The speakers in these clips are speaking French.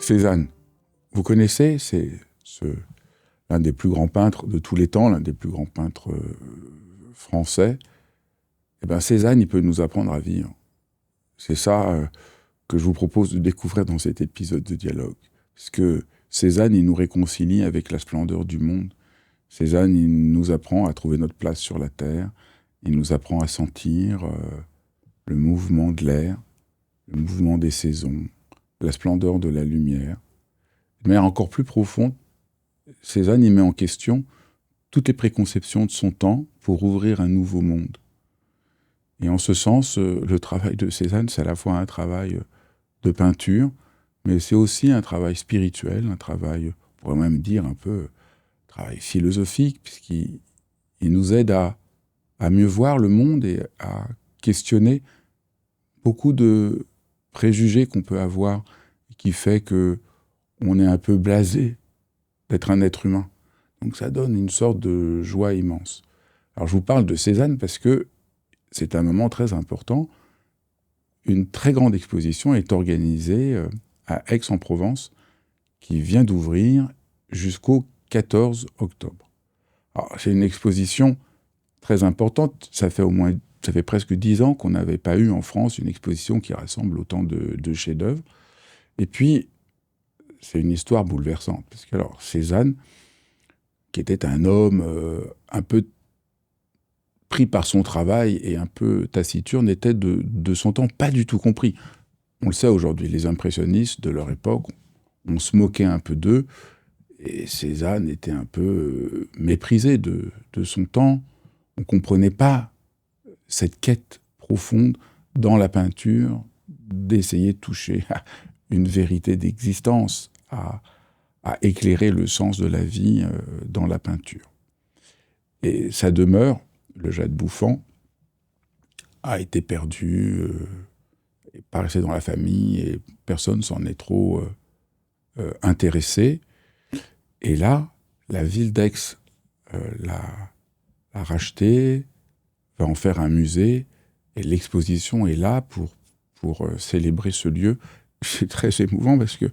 Cézanne, vous connaissez, l'un des plus grands peintres de tous les temps, l'un des plus grands peintres français. Eh bien, Cézanne, il peut nous apprendre à vivre. C'est ça que je vous propose de découvrir dans cet épisode de dialogue. Parce que Cézanne, il nous réconcilie avec la splendeur du monde. Cézanne, il nous apprend à trouver notre place sur la terre. Il nous apprend à sentir le mouvement de l'air, le mouvement des saisons, la splendeur de la lumière. De manière encore plus profonde, Cézanne, il met en question toutes les préconceptions de son temps pour ouvrir un nouveau monde. Et en ce sens, le travail de Cézanne, c'est à la fois un travail de peinture, mais c'est aussi un travail spirituel, un travail, on pourrait même dire un peu, travail philosophique, puisqu'il nous aide à mieux voir le monde et à questionner beaucoup de préjugés qu'on peut avoir, qui fait qu'on est un peu blasé d'être un être humain. Donc ça donne une sorte de joie immense. Alors je vous parle de Cézanne parce que c'est un moment très important. Une très grande exposition est organisée à Aix-en-Provence, qui vient d'ouvrir jusqu'au 14 octobre. Alors, c'est une exposition très importante. Ça fait presque 10 ans qu'on n'avait pas eu en France une exposition qui rassemble autant de chefs-d'œuvre. Et puis, c'est une histoire bouleversante. Parce que, alors, Cézanne, qui était un homme un peu pris par son travail et un peu taciturne, était de son temps pas du tout compris. On le sait aujourd'hui, les impressionnistes de leur époque, on se moquait un peu d'eux, et Cézanne était un peu méprisé de son temps. On ne comprenait pas cette quête profonde dans la peinture, d'essayer de toucher à une vérité d'existence, à éclairer le sens de la vie dans la peinture. Et sa demeure, le Jade Bouffant, a été perdue, pas restée dans la famille, et personne s'en est trop intéressé. Et là, la ville d'Aix l'a racheté, va en faire un musée, et l'exposition est là pour célébrer ce lieu. C'est très émouvant parce que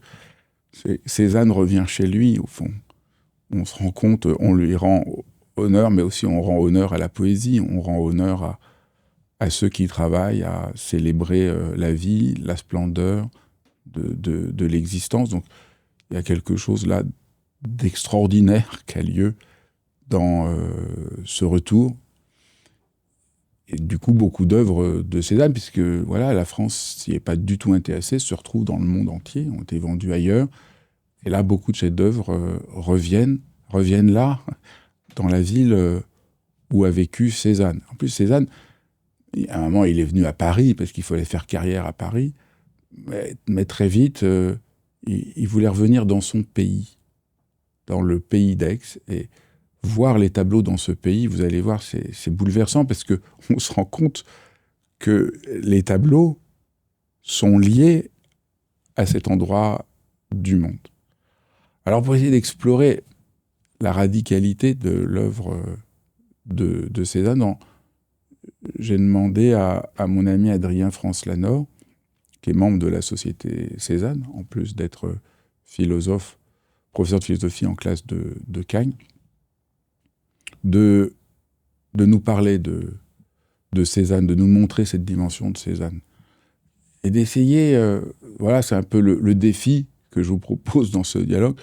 Cézanne revient chez lui, au fond. On se rend compte, on lui rend honneur, mais aussi on rend honneur à la poésie, on rend honneur à ceux qui travaillent à célébrer la vie, la splendeur de l'existence. Donc il y a quelque chose là d'extraordinaire qui a lieu dans ce retour. Et du coup, beaucoup d'œuvres de Cézanne, puisque voilà, la France s'y est pas du tout intéressée, se retrouve dans le monde entier, ont été vendus ailleurs. Et là, beaucoup de chefs-d'œuvre reviennent là, dans la ville où a vécu Cézanne. En plus, Cézanne, à un moment, il est venu à Paris, parce qu'il fallait faire carrière à Paris, mais très vite, il voulait revenir dans son pays, dans le pays d'Aix, et voir les tableaux dans ce pays, vous allez voir, c'est bouleversant, parce qu'on se rend compte que les tableaux sont liés à cet endroit du monde. Alors, pour essayer d'explorer la radicalité de l'œuvre de Cézanne, j'ai demandé à mon ami Adrien France-Lanor, qui est membre de la Société Cézanne, en plus d'être philosophe, professeur de philosophie en classe de Cagnes, de nous parler de Cézanne, de nous montrer cette dimension de Cézanne. Et d'essayer, voilà, c'est un peu le défi que je vous propose dans ce dialogue,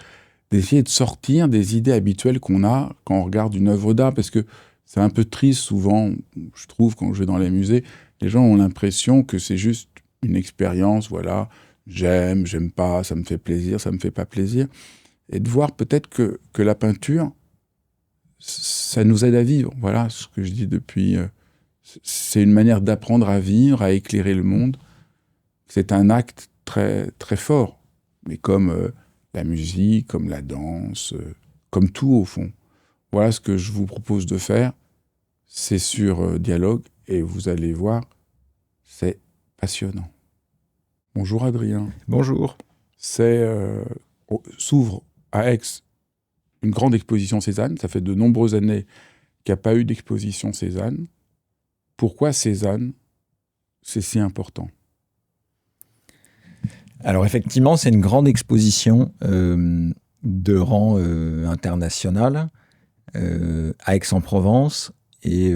d'essayer de sortir des idées habituelles qu'on a quand on regarde une œuvre d'art, parce que c'est un peu triste souvent, je trouve, quand je vais dans les musées, les gens ont l'impression que c'est juste une expérience, voilà, j'aime pas, ça me fait plaisir, ça me fait pas plaisir, et de voir peut-être que la peinture, ça nous aide à vivre, voilà ce que je dis depuis, c'est une manière d'apprendre à vivre, à éclairer le monde, c'est un acte très, très fort, mais comme la musique, comme la danse, comme tout au fond. Voilà ce que je vous propose de faire. C'est sur Dialogue et vous allez voir, c'est passionnant. Bonjour Adrien. Bonjour. S'ouvre à Aix une grande exposition Cézanne. Ça fait de nombreuses années qu'il n'y a pas eu d'exposition Cézanne. Pourquoi Cézanne, c'est si important ? Alors effectivement, c'est une grande exposition de rang international à Aix-en-Provence. Et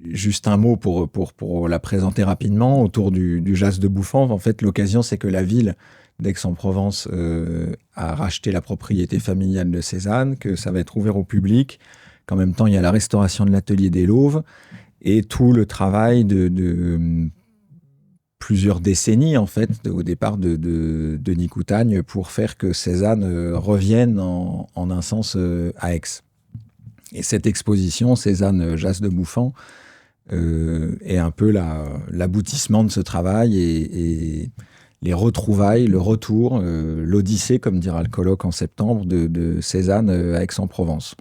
juste un mot pour la présenter rapidement, autour du Jas de Bouffan. En fait, l'occasion, c'est que la ville d'Aix-en-Provence a racheté la propriété familiale de Cézanne, que ça va être ouvert au public, qu'en même temps, il y a la restauration de l'atelier des Lauves et tout le travail de plusieurs décennies, en fait, au départ de Denis Coutagne, pour faire que Cézanne revienne en un sens à Aix. Et cette exposition, Cézanne Jas de Bouffan, est un peu l'aboutissement de ce travail et les retrouvailles, le retour, l'odyssée, comme dira le colloque en septembre, de Cézanne à Aix-en-Provence.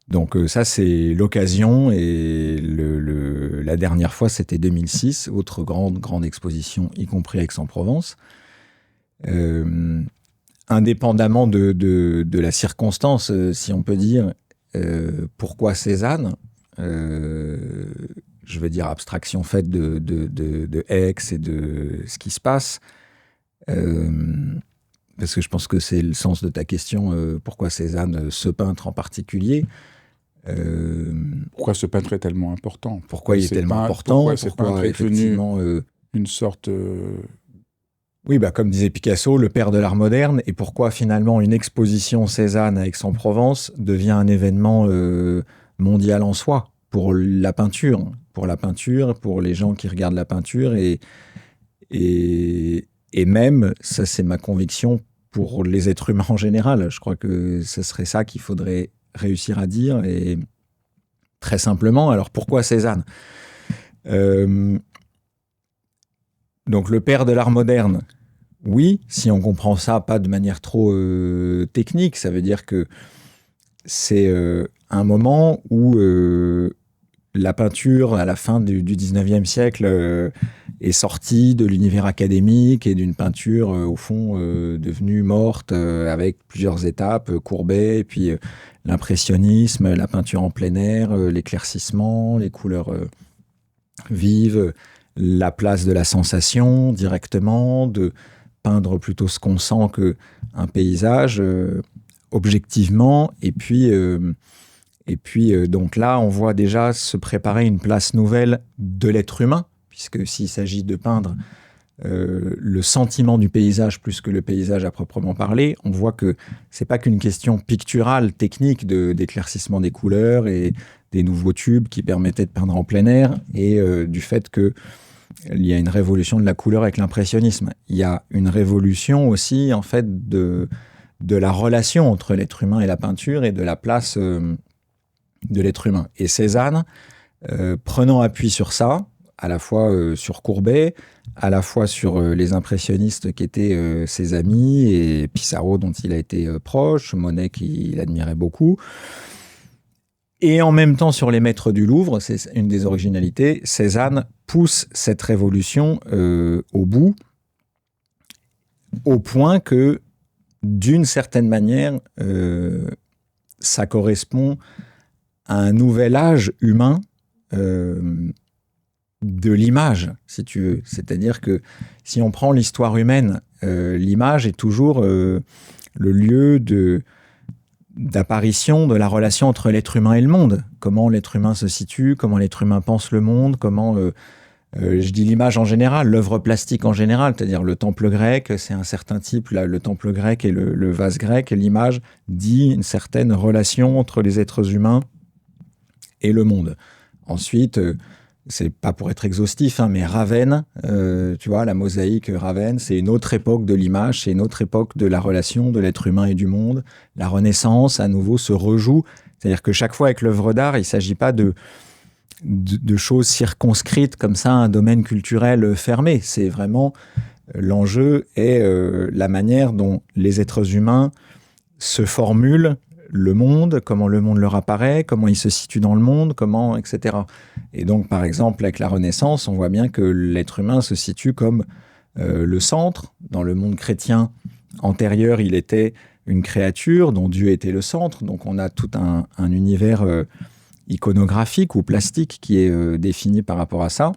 Donc ça, c'est l'occasion, et la dernière fois, c'était 2006, autre grande exposition, y compris à Aix-en-Provence. Indépendamment de la circonstance, si on peut dire, pourquoi Cézanne, je veux dire abstraction faite de Aix et de ce qui se passe, parce que je pense que c'est le sens de ta question, pourquoi Cézanne, ce peintre en particulier. Pourquoi ce peintre est tellement important? Pourquoi il est tellement important? Pourquoi ce peintre est devenu une sorte... Oui, comme disait Picasso, le père de l'art moderne, et pourquoi finalement une exposition Cézanne à Aix-en-Provence devient un événement mondial en soi, pour la peinture, pour les gens qui regardent la peinture, et même, ça c'est ma conviction, pour les êtres humains en général. Je crois que ce serait ça qu'il faudrait réussir à dire, et très simplement, alors pourquoi Cézanne ? Donc le père de l'art moderne, oui, si on comprend ça pas de manière trop technique, ça veut dire que c'est un moment où la peinture, à la fin du 19e siècle, est sortie de l'univers académique et d'une peinture, au fond, devenue morte, avec plusieurs étapes, Courbet, et puis l'impressionnisme, la peinture en plein air, l'éclaircissement, les couleurs vives, la place de la sensation directement, de peindre plutôt ce qu'on sent qu'un paysage, objectivement, et puis donc là, on voit déjà se préparer une place nouvelle de l'être humain, puisque s'il s'agit de peindre le sentiment du paysage plus que le paysage à proprement parler, on voit que c'est pas qu'une question picturale, technique, d'éclaircissement des couleurs et des nouveaux tubes qui permettaient de peindre en plein air, et du fait qu'il y a une révolution de la couleur avec l'impressionnisme. Il y a une révolution aussi, en fait, de la relation entre l'être humain et la peinture, et de la place de l'être humain. Et Cézanne, prenant appui sur ça, à la fois sur Courbet, à la fois sur les impressionnistes qui étaient ses amis, et Pissarro dont il a été proche, Monet qu'il admirait beaucoup, et en même temps sur les maîtres du Louvre, c'est une des originalités, Cézanne pousse cette révolution au bout, au point que, d'une certaine manière, ça correspond à un nouvel âge humain de l'image, si tu veux. C'est-à-dire que si on prend l'histoire humaine, l'image est toujours le lieu d'apparition de la relation entre l'être humain et le monde. Comment l'être humain se situe, comment l'être humain pense le monde, comment... je dis l'image en général, l'œuvre plastique en général, c'est-à-dire le temple grec, c'est un certain type, là, le temple grec et le vase grec, et l'image dit une certaine relation entre les êtres humains et le monde. Ensuite, c'est pas pour être exhaustif, mais Ravenne, tu vois, la mosaïque Ravenne, c'est une autre époque de l'image, c'est une autre époque de la relation de l'être humain et du monde. La Renaissance, à nouveau, se rejoue. C'est-à-dire que chaque fois avec l'œuvre d'art, il ne s'agit pas de choses circonscrites comme ça, un domaine culturel fermé. C'est vraiment, l'enjeu est la manière dont les êtres humains se formulent le monde, comment le monde leur apparaît, comment il se situe dans le monde, comment, etc. Et donc, par exemple, avec la Renaissance, on voit bien que l'être humain se situe comme le centre. Dans le monde chrétien antérieur, il était une créature dont Dieu était le centre. Donc, on a tout un univers iconographique ou plastique qui est défini par rapport à ça.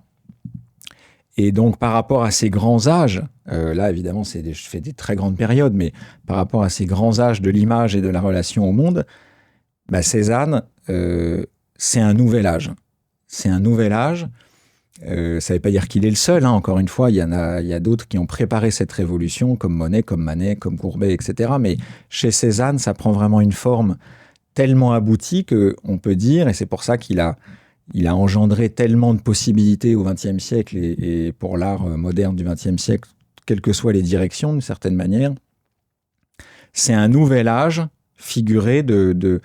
Et donc, par rapport à ces grands âges, là, évidemment, je fais des très grandes périodes, mais par rapport à ces grands âges de l'image et de la relation au monde, Cézanne, c'est un nouvel âge. C'est un nouvel âge. Ça ne veut pas dire qu'il est le seul. Encore une fois, il y a d'autres qui ont préparé cette révolution, comme Monet, comme Manet, comme Courbet, etc. Mais chez Cézanne, ça prend vraiment une forme tellement aboutie qu'on peut dire, et c'est pour ça qu'il a engendré tellement de possibilités au XXe siècle et pour l'art moderne du XXe siècle, quelles que soient les directions, d'une certaine manière. C'est un nouvel âge figuré de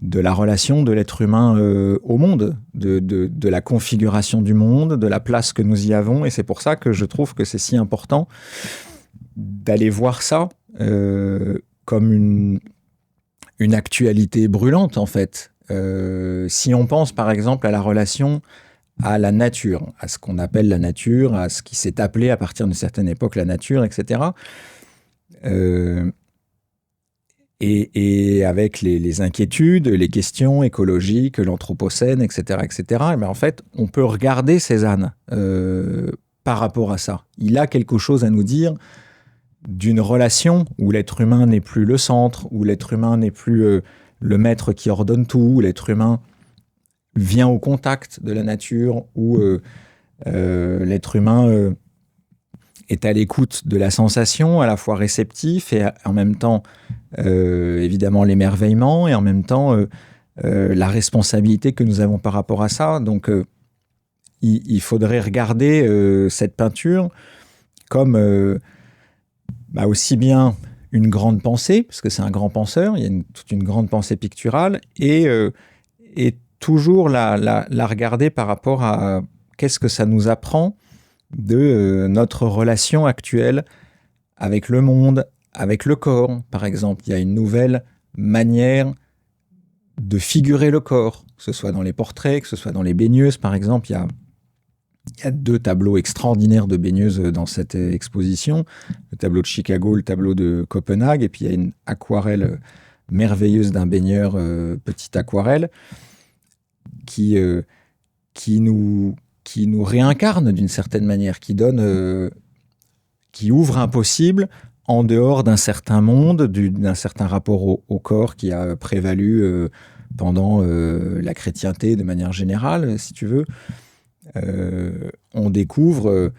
la relation de l'être humain au monde, de la configuration du monde, de la place que nous y avons. Et c'est pour ça que je trouve que c'est si important d'aller voir ça comme une actualité brûlante, en fait. Si on pense, par exemple, à la relation à la nature, à ce qu'on appelle la nature, à ce qui s'est appelé à partir d'une certaine époque la nature, etc., et avec les inquiétudes, les questions écologiques, l'anthropocène, etc., etc., et bien en fait, on peut regarder Cézanne par rapport à ça. Il a quelque chose à nous dire d'une relation où l'être humain n'est plus le centre, où l'être humain n'est plus le maître qui ordonne tout, où l'être humain vient au contact de la nature, où l'être humain est à l'écoute de la sensation, à la fois réceptif et en même temps, évidemment, l'émerveillement et en même temps, la responsabilité que nous avons par rapport à ça. Donc, il faudrait regarder cette peinture comme aussi bien une grande pensée, parce que c'est un grand penseur, il y a toute une grande pensée picturale, et toujours la regarder par rapport à qu'est-ce que ça nous apprend de notre relation actuelle avec le monde, avec le corps, par exemple. Il y a une nouvelle manière de figurer le corps, que ce soit dans les portraits, que ce soit dans les baigneuses, par exemple. Il y a 2 tableaux extraordinaires de baigneuses dans cette exposition, le tableau de Chicago, le tableau de Copenhague, et puis il y a une aquarelle merveilleuse d'un baigneur, petite aquarelle, qui nous réincarne d'une certaine manière, qui ouvre un possible en dehors d'un certain monde, d'un certain rapport au corps qui a prévalu pendant la chrétienté de manière générale, si tu veux. On découvre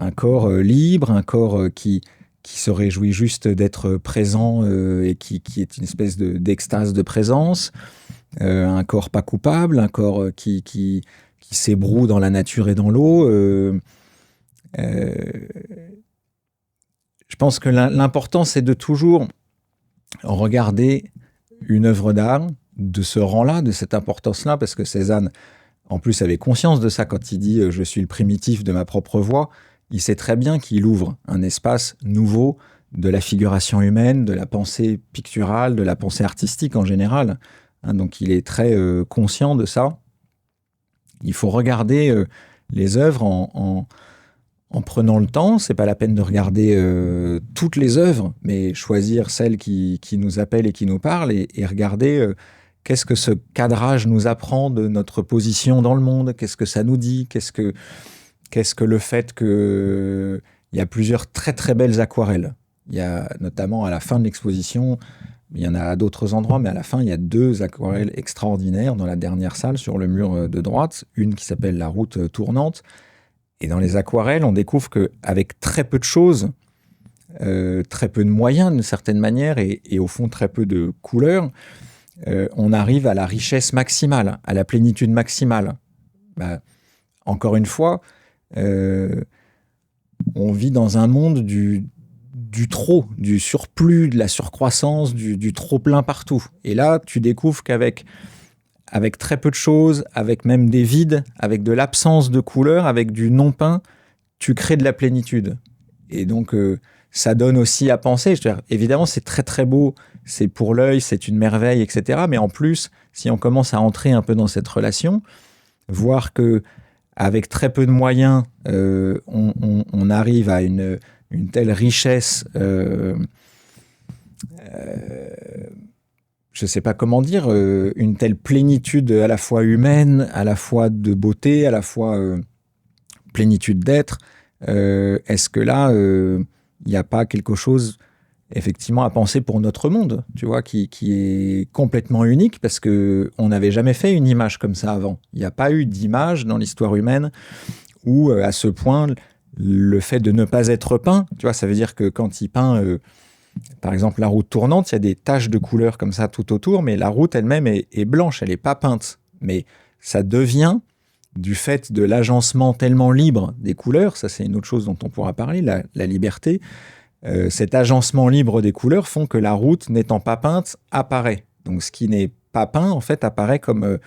un corps libre, un corps qui se réjouit juste d'être présent et qui est une espèce d'extase de présence, un corps pas coupable, un corps qui s'ébroue dans la nature et dans l'eau. Je pense que l'important, c'est de toujours regarder une œuvre d'art de ce rang-là, de cette importance-là, parce que Cézanne, en plus, avait conscience de ça quand il dit « je suis le primitif de ma propre voix ». Il sait très bien qu'il ouvre un espace nouveau de la figuration humaine, de la pensée picturale, de la pensée artistique en général. Donc il est très conscient de ça. Il faut regarder les œuvres en prenant le temps. C'est pas la peine de regarder toutes les œuvres, mais choisir celles qui nous appellent et qui nous parlent et regarder qu'est-ce que ce cadrage nous apprend de notre position dans le monde, qu'est-ce que ça nous dit, qu'est-ce que le fait qu'il y a plusieurs très très belles aquarelles. Il y a notamment à la fin de l'exposition, il y en a à d'autres endroits, mais à la fin, il y a 2 aquarelles extraordinaires dans la dernière salle, sur le mur de droite, une qui s'appelle La route tournante. Et dans les aquarelles, on découvre qu'avec très peu de choses, très peu de moyens d'une certaine manière, et au fond très peu de couleurs, on arrive à la richesse maximale, à la plénitude maximale. Encore une fois, on vit dans un monde du trop, du surplus, de la surcroissance, du trop-plein partout. Et là, tu découvres qu'avec très peu de choses, avec même des vides, avec de l'absence de couleurs, avec du non-peint, tu crées de la plénitude. Et donc, ça donne aussi à penser. Évidemment, c'est très très beau, c'est pour l'œil, c'est une merveille, etc. Mais en plus, si on commence à entrer un peu dans cette relation, voir que avec très peu de moyens, on arrive à une telle richesse, je ne sais pas comment dire, une telle plénitude à la fois humaine, à la fois de beauté, à la fois plénitude d'être, Est-ce que là, il n'y a pas quelque chose effectivement à penser pour notre monde, tu vois, qui est complètement unique parce qu'on n'avait jamais fait une image comme ça avant. Il n'y a pas eu d'image dans l'histoire humaine où, à ce point, le fait de ne pas être peint, tu vois, ça veut dire que quand il peint, par exemple, la route tournante, il y a des taches de couleur comme ça tout autour, mais la route elle-même est blanche, elle n'est pas peinte. Mais ça devient, du fait de l'agencement tellement libre des couleurs, ça c'est une autre chose dont on pourra parler, la liberté, cet agencement libre des couleurs font que la route, n'étant pas peinte, apparaît. Donc ce qui n'est pas peint, en fait, apparaît comme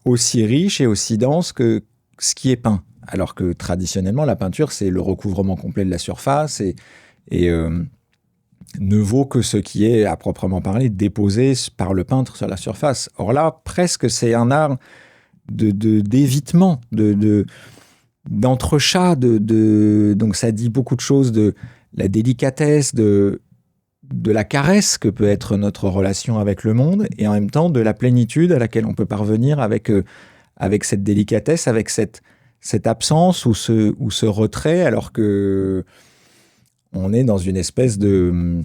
aussi riche et aussi dense que ce qui est peint. Alors que traditionnellement, la peinture, c'est le recouvrement complet de la surface et ne vaut que ce qui est, à proprement parler, déposé par le peintre sur la surface. Or là, presque, c'est un art d'évitement, d'entrechat, donc ça dit beaucoup de choses de la délicatesse, de la caresse que peut être notre relation avec le monde, et en même temps de la plénitude à laquelle on peut parvenir avec cette délicatesse, avec cette absence ou ce retrait, alors que on est dans une espèce de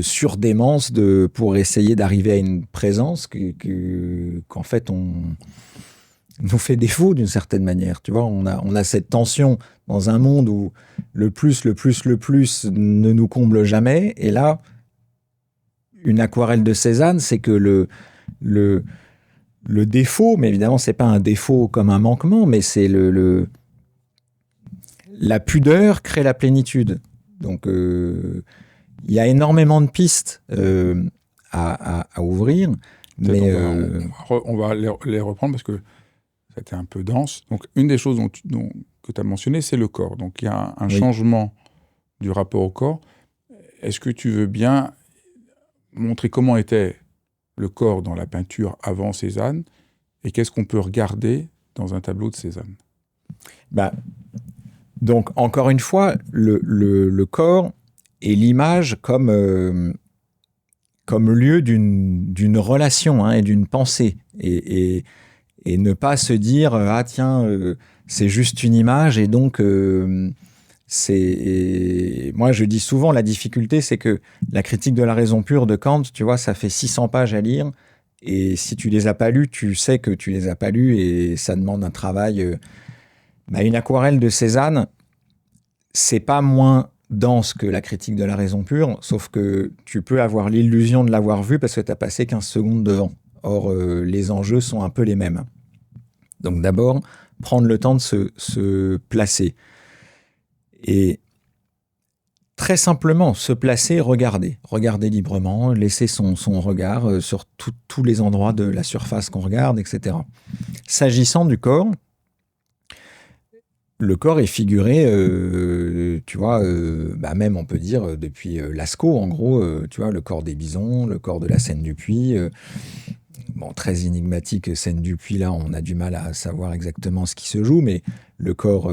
surdémence pour essayer d'arriver à une présence qu'en fait on nous fait défaut d'une certaine manière. Tu vois, on a cette tension dans un monde où le plus ne nous comble jamais. Et là, une aquarelle de Cézanne, c'est que le défaut, mais évidemment, c'est pas un défaut comme un manquement, mais c'est la pudeur crée la plénitude. Donc, il y a énormément de pistes à ouvrir. Mais on va les reprendre parce que c'était un peu dense. Donc, une des choses que tu as mentionné, c'est le corps. Donc, il y a un changement du rapport au corps. Est-ce que tu veux bien montrer comment était le corps dans la peinture avant Cézanne et qu'est-ce qu'on peut regarder dans un tableau de Cézanne? Donc, encore une fois, le corps est l'image comme lieu d'une relation et d'une pensée. Et ne pas se dire ah tiens c'est juste une image et donc moi je dis souvent la difficulté c'est que la critique de la raison pure de Kant, tu vois, ça fait 600 pages à lire et si tu les as pas lues, tu sais que tu les as pas lues et ça demande un travail. Une aquarelle de Cézanne, c'est pas moins dense que la critique de la raison pure, sauf que tu peux avoir l'illusion de l'avoir vue parce que tu as passé 15 secondes devant. Or, les enjeux sont un peu les mêmes. Donc d'abord, prendre le temps de se placer. Et très simplement, se placer, regarder librement, laisser son regard sur tous les endroits de la surface qu'on regarde, etc. S'agissant du corps, le corps est figuré, tu vois, même on peut dire depuis Lascaux, en gros, tu vois, le corps des bisons, le corps de la Seine du Puy. Très énigmatique, Seine du Puy, là, on a du mal à savoir exactement ce qui se joue, mais le corps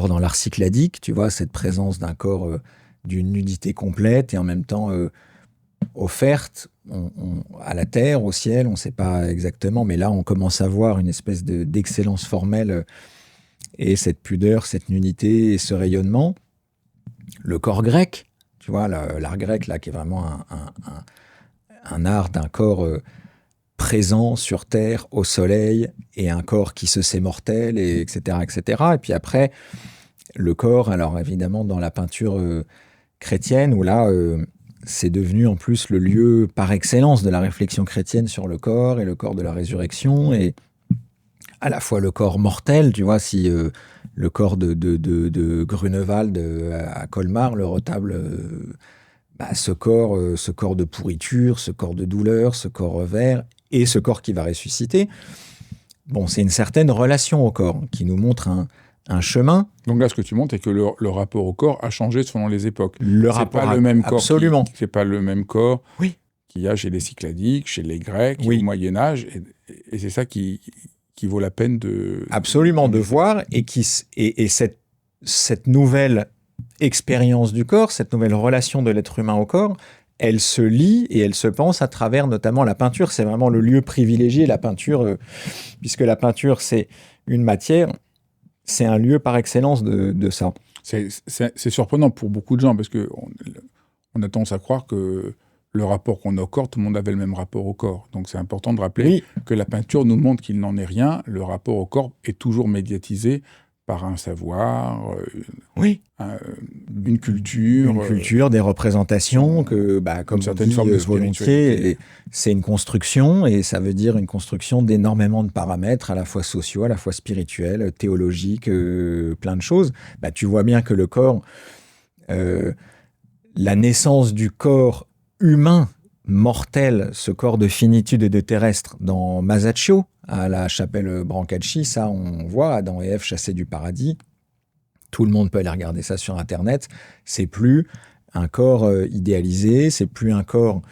dans l'art cycladique, tu vois, cette présence d'un corps d'une nudité complète et en même temps offerte à la terre, au ciel, on ne sait pas exactement, mais là, on commence à voir une espèce d'excellence formelle et cette pudeur, cette nudité et ce rayonnement. Le corps grec, tu vois, l'art grec, là, qui est vraiment un art d'un corps présent sur terre, au soleil, et un corps qui se sait mortel, et etc., etc. Et puis après, le corps, alors évidemment, dans la peinture chrétienne, où là, c'est devenu en plus le lieu par excellence de la réflexion chrétienne sur le corps, et le corps de la résurrection, et à la fois le corps mortel, tu vois, si le corps de Grunewald à Colmar, le retable... ce corps de pourriture, ce corps de douleur, ce corps vert, et ce corps qui va ressusciter, c'est une certaine relation au corps qui nous montre un chemin. Donc là, ce que tu montres, c'est que le rapport au corps a changé selon les époques. C'est pas le même corps. Absolument. C'est pas le même corps qu'il y a chez les cycladiques, chez les Grecs, au Moyen-Âge, et c'est ça qui vaut la peine de... Absolument, de voir, et cette nouvelle expérience du corps, cette nouvelle relation de l'être humain au corps, elle se lit et elle se pense à travers notamment la peinture. C'est vraiment le lieu privilégié, la peinture, puisque la peinture, c'est une matière, c'est un lieu par excellence de ça. C'est surprenant pour beaucoup de gens, parce qu'on a tendance à croire que le rapport qu'on a au corps, tout le monde avait le même rapport au corps. Donc c'est important de rappeler que la peinture nous montre qu'il n'en est rien. Le rapport au corps est toujours médiatisé par un savoir, une culture. Une culture, des représentations que, comme on dit volontiers, c'est une construction, et ça veut dire une construction d'énormément de paramètres, à la fois sociaux, à la fois spirituels, théologiques, plein de choses. Tu vois bien que le corps, la naissance du corps humain, mortel, ce corps de finitude et de terrestre, dans Masaccio, à la chapelle Brancacci, ça on voit, Adam et Ève chassés du paradis. Tout le monde peut aller regarder ça sur Internet. C'est plus un corps idéalisé, c'est plus un corps,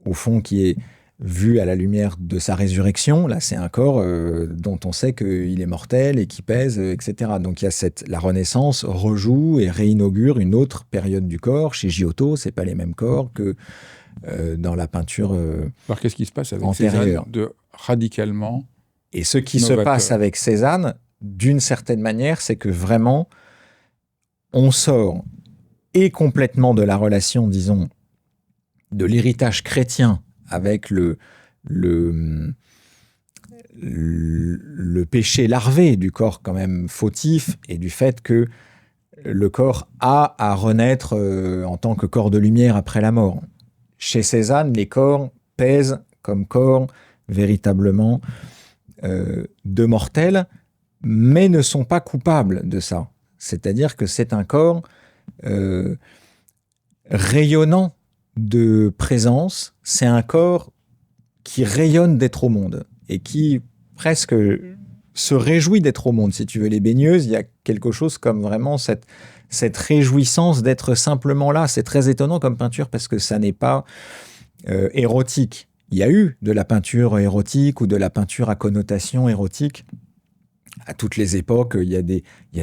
au fond, qui est vu à la lumière de sa résurrection. Là, c'est un corps dont on sait qu'il est mortel et qui pèse, etc. Donc, il y a la Renaissance rejoue et réinaugure une autre période du corps. Chez Giotto, c'est pas les mêmes corps que dans la peinture Alors, qu'est-ce qui se passe avec antérieure. Cézanne de radicalement Et ce qui se passe avec Cézanne, d'une certaine manière, c'est que vraiment, on sort et complètement de la relation, disons, de l'héritage chrétien avec le péché larvé du corps quand même fautif, et du fait que le corps a à renaître en tant que corps de lumière après la mort. Chez Cézanne, les corps pèsent comme corps véritablement de mortels, mais ne sont pas coupables de ça. C'est-à-dire que c'est un corps rayonnant de présence, c'est un corps qui rayonne d'être au monde et qui presque se réjouit d'être au monde. Si tu veux, les baigneuses, il y a quelque chose comme vraiment cette réjouissance d'être simplement là. C'est très étonnant comme peinture parce que ça n'est pas érotique. Il y a eu de la peinture érotique ou de la peinture à connotation érotique. À toutes les époques, il y a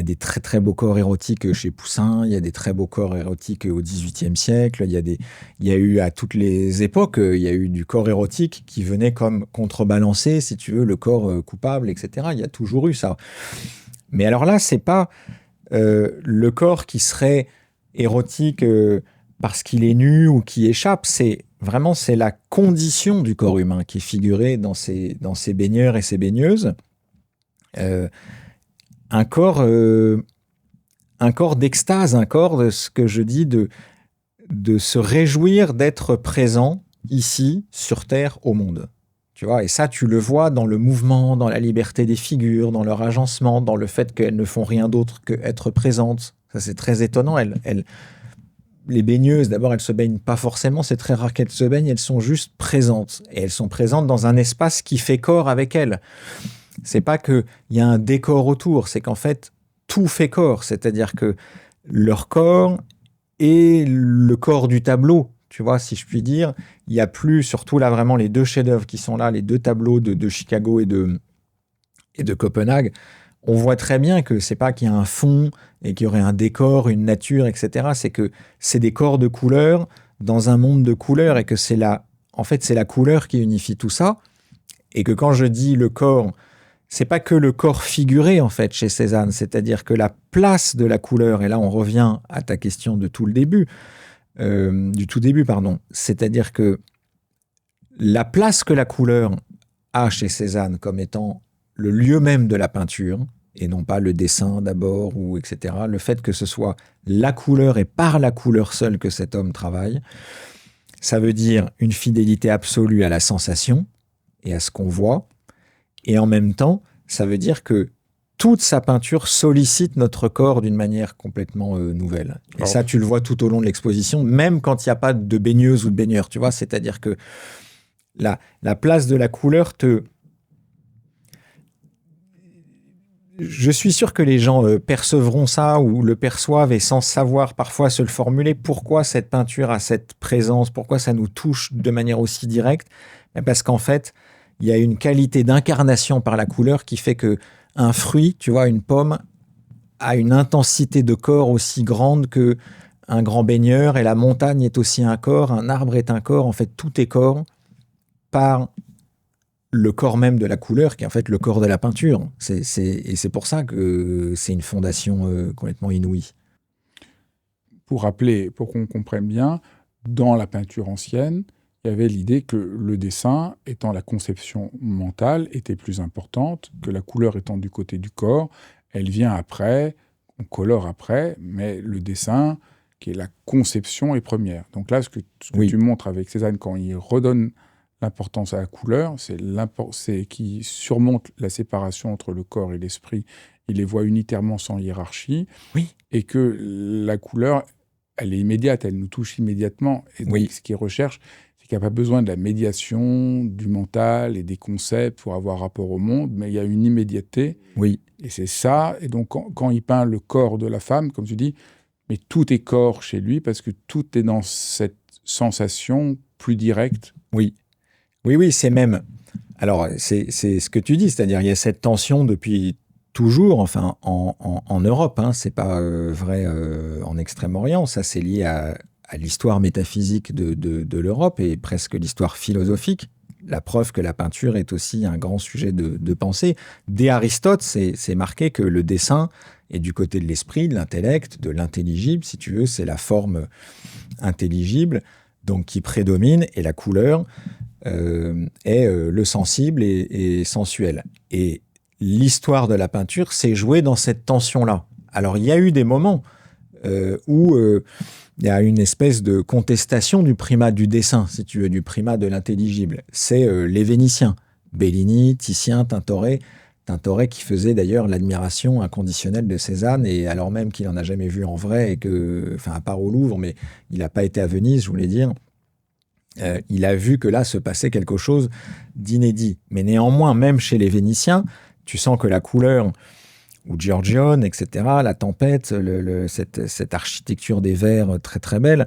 des très très beaux corps érotiques chez Poussin, il y a des très beaux corps érotiques au XVIIIe siècle, il y a eu à toutes les époques, il y a eu du corps érotique qui venait comme contrebalancer, si tu veux, le corps coupable, etc. Il y a toujours eu ça. Mais alors là, c'est pas le corps qui serait érotique parce qu'il est nu ou qui échappe, c'est la condition du corps humain qui est figurée dans ces baigneurs et ces baigneuses. Un corps d'extase, un corps de ce que je dis de se réjouir d'être présent ici, sur Terre, au monde. Tu vois, et ça, tu le vois dans le mouvement, dans la liberté des figures, dans leur agencement, dans le fait qu'elles ne font rien d'autre qu'être présentes. Ça, c'est très étonnant. Les baigneuses, d'abord, elles se baignent pas forcément, c'est très rare qu'elles se baignent, elles sont juste présentes. Et elles sont présentes dans un espace qui fait corps avec elles. C'est pas qu'il y a un décor autour, c'est qu'en fait, tout fait corps. C'est-à-dire que leur corps est le corps du tableau. Tu vois, si je puis dire, il n'y a plus, surtout là, vraiment, les deux chefs-d'œuvre qui sont là, les deux tableaux de Chicago et de Copenhague. On voit très bien que c'est pas qu'il y a un fond et qu'il y aurait un décor, une nature, etc. C'est que c'est des corps de couleurs dans un monde de couleurs et que c'est la couleur qui unifie tout ça. Et que quand je dis le corps, c'est pas que le corps figuré, en fait, chez Cézanne. C'est-à-dire que la place de la couleur, et là, on revient à ta question de tout début. C'est-à-dire que la place que la couleur a chez Cézanne comme étant le lieu même de la peinture, et non pas le dessin d'abord, ou etc., le fait que ce soit la couleur et par la couleur seule que cet homme travaille, ça veut dire une fidélité absolue à la sensation et à ce qu'on voit, et en même temps, ça veut dire que toute sa peinture sollicite notre corps d'une manière complètement nouvelle. Et ça, tu le vois tout au long de l'exposition, même quand il n'y a pas de baigneuse ou de baigneur, tu vois. C'est-à-dire que la place de la couleur Je suis sûr que les gens percevront ça ou le perçoivent et sans savoir parfois se le formuler. Pourquoi cette peinture a cette présence? Pourquoi ça nous touche de manière aussi directe? Parce qu'en fait, il y a une qualité d'incarnation par la couleur qui fait que un fruit, tu vois, une pomme, a une intensité de corps aussi grande que un grand baigneur et la montagne est aussi un corps, un arbre est un corps. En fait, tout est corps par le corps même de la couleur, qui est en fait le corps de la peinture. Et c'est pour ça que c'est une fondation complètement inouïe. Pour rappeler, pour qu'on comprenne bien, dans la peinture ancienne, il y avait l'idée que le dessin, étant la conception mentale, était plus importante, que la couleur étant du côté du corps, elle vient après, on colore après, mais le dessin, qui est la conception, est première. Donc là, ce que tu montres avec Cézanne, quand il redonne l'importance à la couleur, c'est qu'il surmonte la séparation entre le corps et l'esprit. Il les voit unitairement sans hiérarchie, et que la couleur, elle est immédiate, elle nous touche immédiatement. Et donc, ce qu'il recherche, c'est qu'il n'y a pas besoin de la médiation du mental et des concepts pour avoir rapport au monde, mais il y a une immédiateté. Et c'est ça. Et donc, quand il peint le corps de la femme, comme tu dis, mais tout est corps chez lui, parce que tout est dans cette sensation plus directe. Oui, c'est même... Alors, c'est ce que tu dis, c'est-à-dire il y a cette tension depuis toujours, enfin, en Europe, hein, c'est pas vrai en Extrême-Orient, ça c'est lié à l'histoire métaphysique de l'Europe et presque l'histoire philosophique. La preuve que la peinture est aussi un grand sujet de pensée. Dès Aristote, c'est marqué que le dessin est du côté de l'esprit, de l'intellect, de l'intelligible, si tu veux, c'est la forme intelligible, donc qui prédomine, et la couleur est le sensible et sensuel. Et l'histoire de la peinture s'est jouée dans cette tension-là. Alors, il y a eu des moments où il y a une espèce de contestation du primat du dessin, si tu veux, du primat de l'intelligible. C'est les Vénitiens, Bellini, Titien, Tintoret qui faisait d'ailleurs l'admiration inconditionnelle de Cézanne, et alors même qu'il n'en a jamais vu en vrai, et que, enfin, à part au Louvre, mais il n'a pas été à Venise, je voulais dire. Il a vu que là se passait quelque chose d'inédit. Mais néanmoins, même chez les Vénitiens, tu sens que la couleur, ou Giorgione, etc., la tempête, cette architecture des verts très très belle,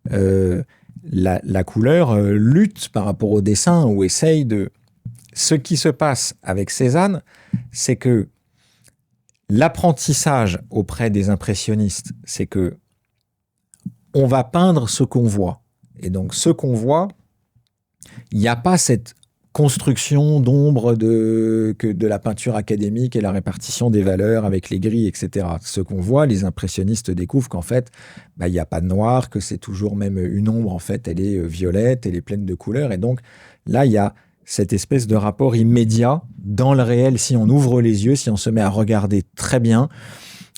la couleur lutte par rapport au dessin, ou essaye de... Ce qui se passe avec Cézanne, c'est que l'apprentissage auprès des impressionnistes, c'est que on va peindre ce qu'on voit. Et donc, ce qu'on voit, il n'y a pas cette construction d'ombre que de la peinture académique et la répartition des valeurs avec les gris, etc. Ce qu'on voit, les impressionnistes découvrent qu'en fait, il n'y a pas de noir, que c'est toujours même une ombre, en fait, elle est violette, elle est pleine de couleurs. Et donc, là, il y a cette espèce de rapport immédiat dans le réel. Si on ouvre les yeux, si on se met à regarder très bien,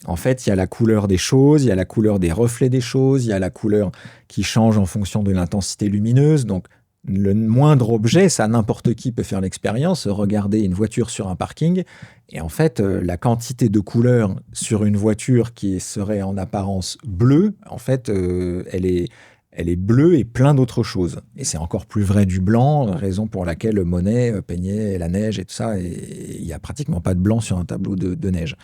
en fait, il y a la couleur des choses, il y a la couleur des reflets des choses, il y a la couleur qui change en fonction de l'intensité lumineuse. Donc, le moindre objet, ça, n'importe qui peut faire l'expérience, regarder une voiture sur un parking. Et en fait, la quantité de couleurs sur une voiture qui serait en apparence bleue, en fait, elle est bleue et plein d'autres choses. Et c'est encore plus vrai du blanc, raison pour laquelle Monet peignait la neige et tout ça. Et il n'y a pratiquement pas de blanc sur un tableau de neige.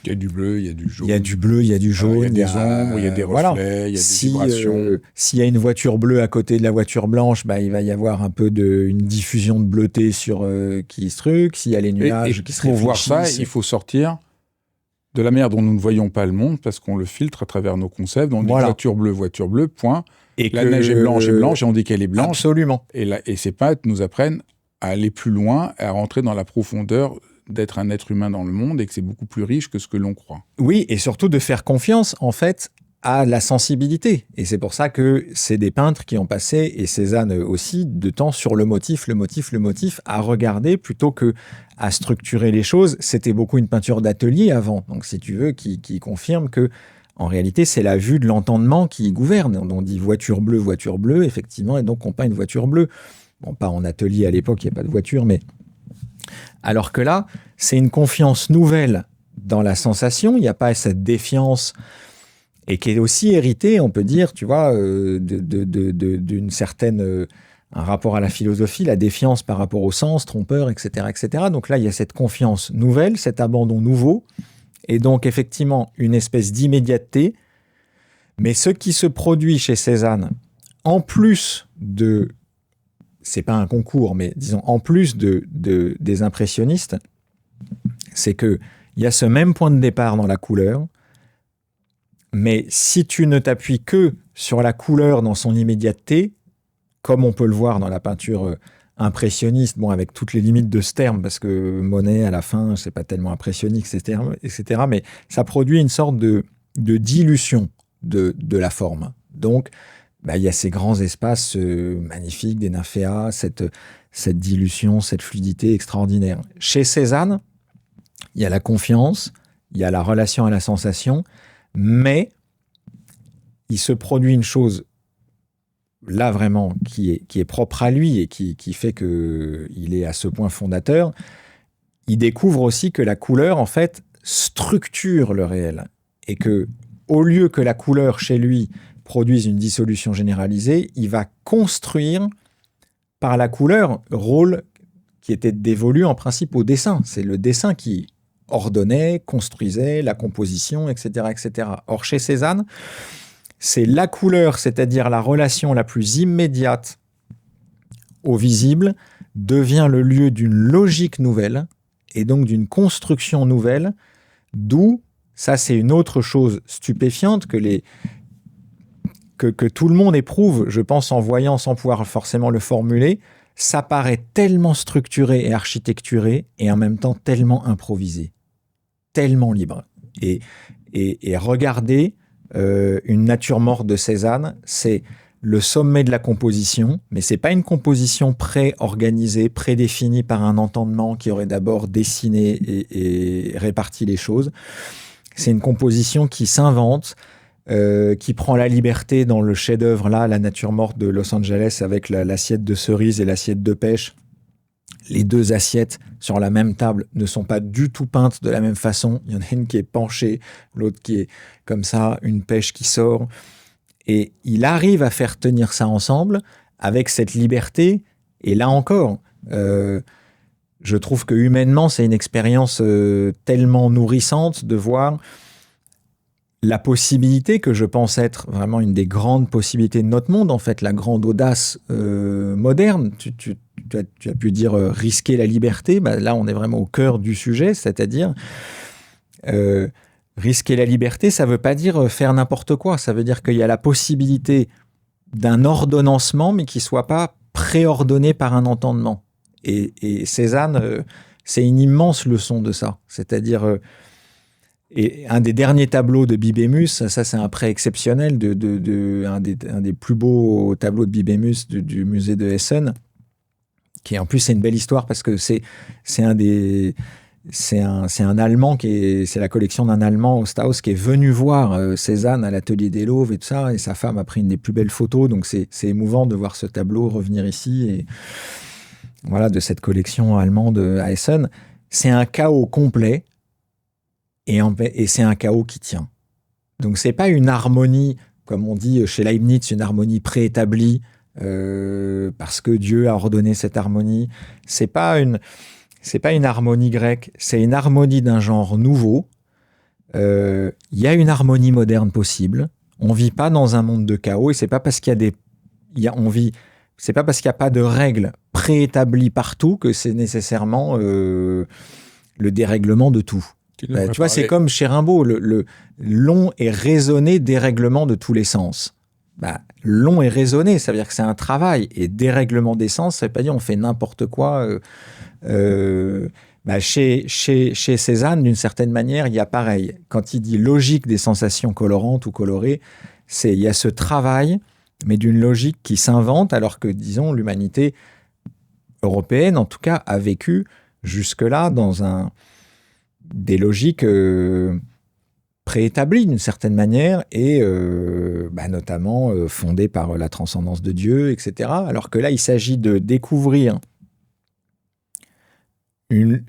Il y a du bleu, il y a du jaune. Il y a du bleu, il y a du jaune. Il y a des ombres, il y a des reflets, il y a des vibrations. S'il y a une voiture bleue à côté de la voiture blanche, il va y avoir un peu une diffusion de bleuté sur qui se truc. S'il y a les nuages qui se réfléchissent. Pour voir ça, il faut sortir de la manière dont nous ne voyons pas le monde, parce qu'on le filtre à travers nos concepts. On dit voiture bleue, point. Et la neige est blanche, et on dit qu'elle est blanche. Absolument. Et ces peintres nous apprennent à aller plus loin, à rentrer dans la profondeur d'être un être humain dans le monde, et que c'est beaucoup plus riche que ce que l'on croit. Oui, et surtout de faire confiance, en fait, à la sensibilité. Et c'est pour ça que c'est des peintres qui ont passé, et Cézanne aussi, de temps sur le motif, à regarder plutôt que à structurer les choses. C'était beaucoup une peinture d'atelier avant, donc si tu veux, qui confirme que en réalité, c'est la vue de l'entendement qui gouverne. On dit voiture bleue, effectivement, et donc on peint une voiture bleue. Bon, pas en atelier à l'époque, il n'y a pas de voiture, mais... Alors que là, c'est une confiance nouvelle dans la sensation. Il n'y a pas cette défiance, et qui est aussi héritée, on peut dire, tu vois, d'une certaine... un rapport à la philosophie, la défiance par rapport au sens, trompeur, etc., etc. Donc là, il y a cette confiance nouvelle, cet abandon nouveau, et donc effectivement une espèce d'immédiateté. Mais ce qui se produit chez Cézanne, en plus de... c'est pas un concours, mais disons en plus des impressionnistes, c'est qu'il y a ce même point de départ dans la couleur, Mais si tu ne t'appuies que sur la couleur dans son immédiateté, comme on peut le voir dans la peinture impressionniste, bon, avec toutes les limites de ce terme, parce que Monet, à la fin, c'est pas tellement impressionniste, etc., mais ça produit une sorte de dilution de la forme. Donc, il y a ces grands espaces magnifiques des nymphéas, cette dilution, cette fluidité extraordinaire. Chez Cézanne, il y a la confiance, il y a la relation à la sensation, mais il se produit une chose là vraiment qui est propre à lui et qui fait qu'il est à ce point fondateur. Il découvre aussi que la couleur, en fait, structure le réel et que, au lieu que la couleur chez lui produise une dissolution généralisée, il va construire par la couleur, rôle qui était dévolu en principe au dessin. C'est le dessin qui ordonnait, construisait la composition, etc., etc. Or, chez Cézanne, c'est la couleur, c'est-à-dire la relation la plus immédiate au visible, devient le lieu d'une logique nouvelle et donc d'une construction nouvelle, d'où, ça c'est une autre chose stupéfiante que tout le monde éprouve, je pense, en voyant sans pouvoir forcément le formuler, ça paraît tellement structuré et architecturé et en même temps tellement improvisé, tellement libre. Et regarder une nature morte de Cézanne, c'est le sommet de la composition, mais c'est pas une composition pré-organisée, prédéfinie par un entendement qui aurait d'abord dessiné et réparti les choses. C'est une composition qui s'invente, qui prend la liberté dans le chef-d'œuvre, là, La nature morte de Los Angeles, avec l'assiette de cerise et l'assiette de pêche. Les deux assiettes sur la même table ne sont pas du tout peintes de la même façon. Il y en a une qui est penchée, l'autre qui est comme ça, une pêche qui sort. Et il arrive à faire tenir ça ensemble avec cette liberté. Et là encore, je trouve que humainement, c'est une expérience tellement nourrissante de voir la possibilité que je pense être vraiment une des grandes possibilités de notre monde, en fait, la grande audace moderne. Tu as pu dire risquer la liberté. Là, on est vraiment au cœur du sujet, c'est-à-dire risquer la liberté, ça ne veut pas dire faire n'importe quoi. Ça veut dire qu'il y a la possibilité d'un ordonnancement, mais qui ne soit pas préordonné par un entendement. Et Cézanne, c'est une immense leçon de ça. C'est-à-dire... Et un des derniers tableaux de Bibémus, ça c'est un prêt exceptionnel, un des plus beaux tableaux de Bibémus du musée de Essen, qui en plus c'est une belle histoire parce que c'est un Allemand c'est la collection d'un Allemand au Stauss qui est venu voir Cézanne à l'atelier des Louvres et tout ça, et sa femme a pris une des plus belles photos, donc c'est émouvant de voir ce tableau revenir ici, et voilà, de cette collection allemande à Essen. C'est un chaos complet. Et c'est un chaos qui tient. Donc, c'est pas une harmonie, comme on dit chez Leibniz, une harmonie préétablie parce que Dieu a ordonné cette harmonie. C'est pas une harmonie grecque, c'est une harmonie d'un genre nouveau. Il y a une harmonie moderne possible. On vit pas dans un monde de chaos, et c'est pas parce qu'il c'est pas parce qu'il n'y a pas de règles préétablies partout que c'est nécessairement le dérèglement de tout. Tu vois, c'est comme chez Rimbaud, le long et raisonné dérèglement de tous les sens. Long et raisonné, ça veut dire que c'est un travail. Et dérèglement des sens, ça ne veut pas dire on fait n'importe quoi. Chez Cézanne, d'une certaine manière, il y a pareil. Quand il dit logique des sensations colorantes ou colorées, il y a ce travail, mais d'une logique qui s'invente, alors que, disons, l'humanité européenne, en tout cas, a vécu jusque-là dans des logiques préétablies d'une certaine manière et notamment fondées par la transcendance de Dieu, etc. Alors que là, il s'agit de découvrir une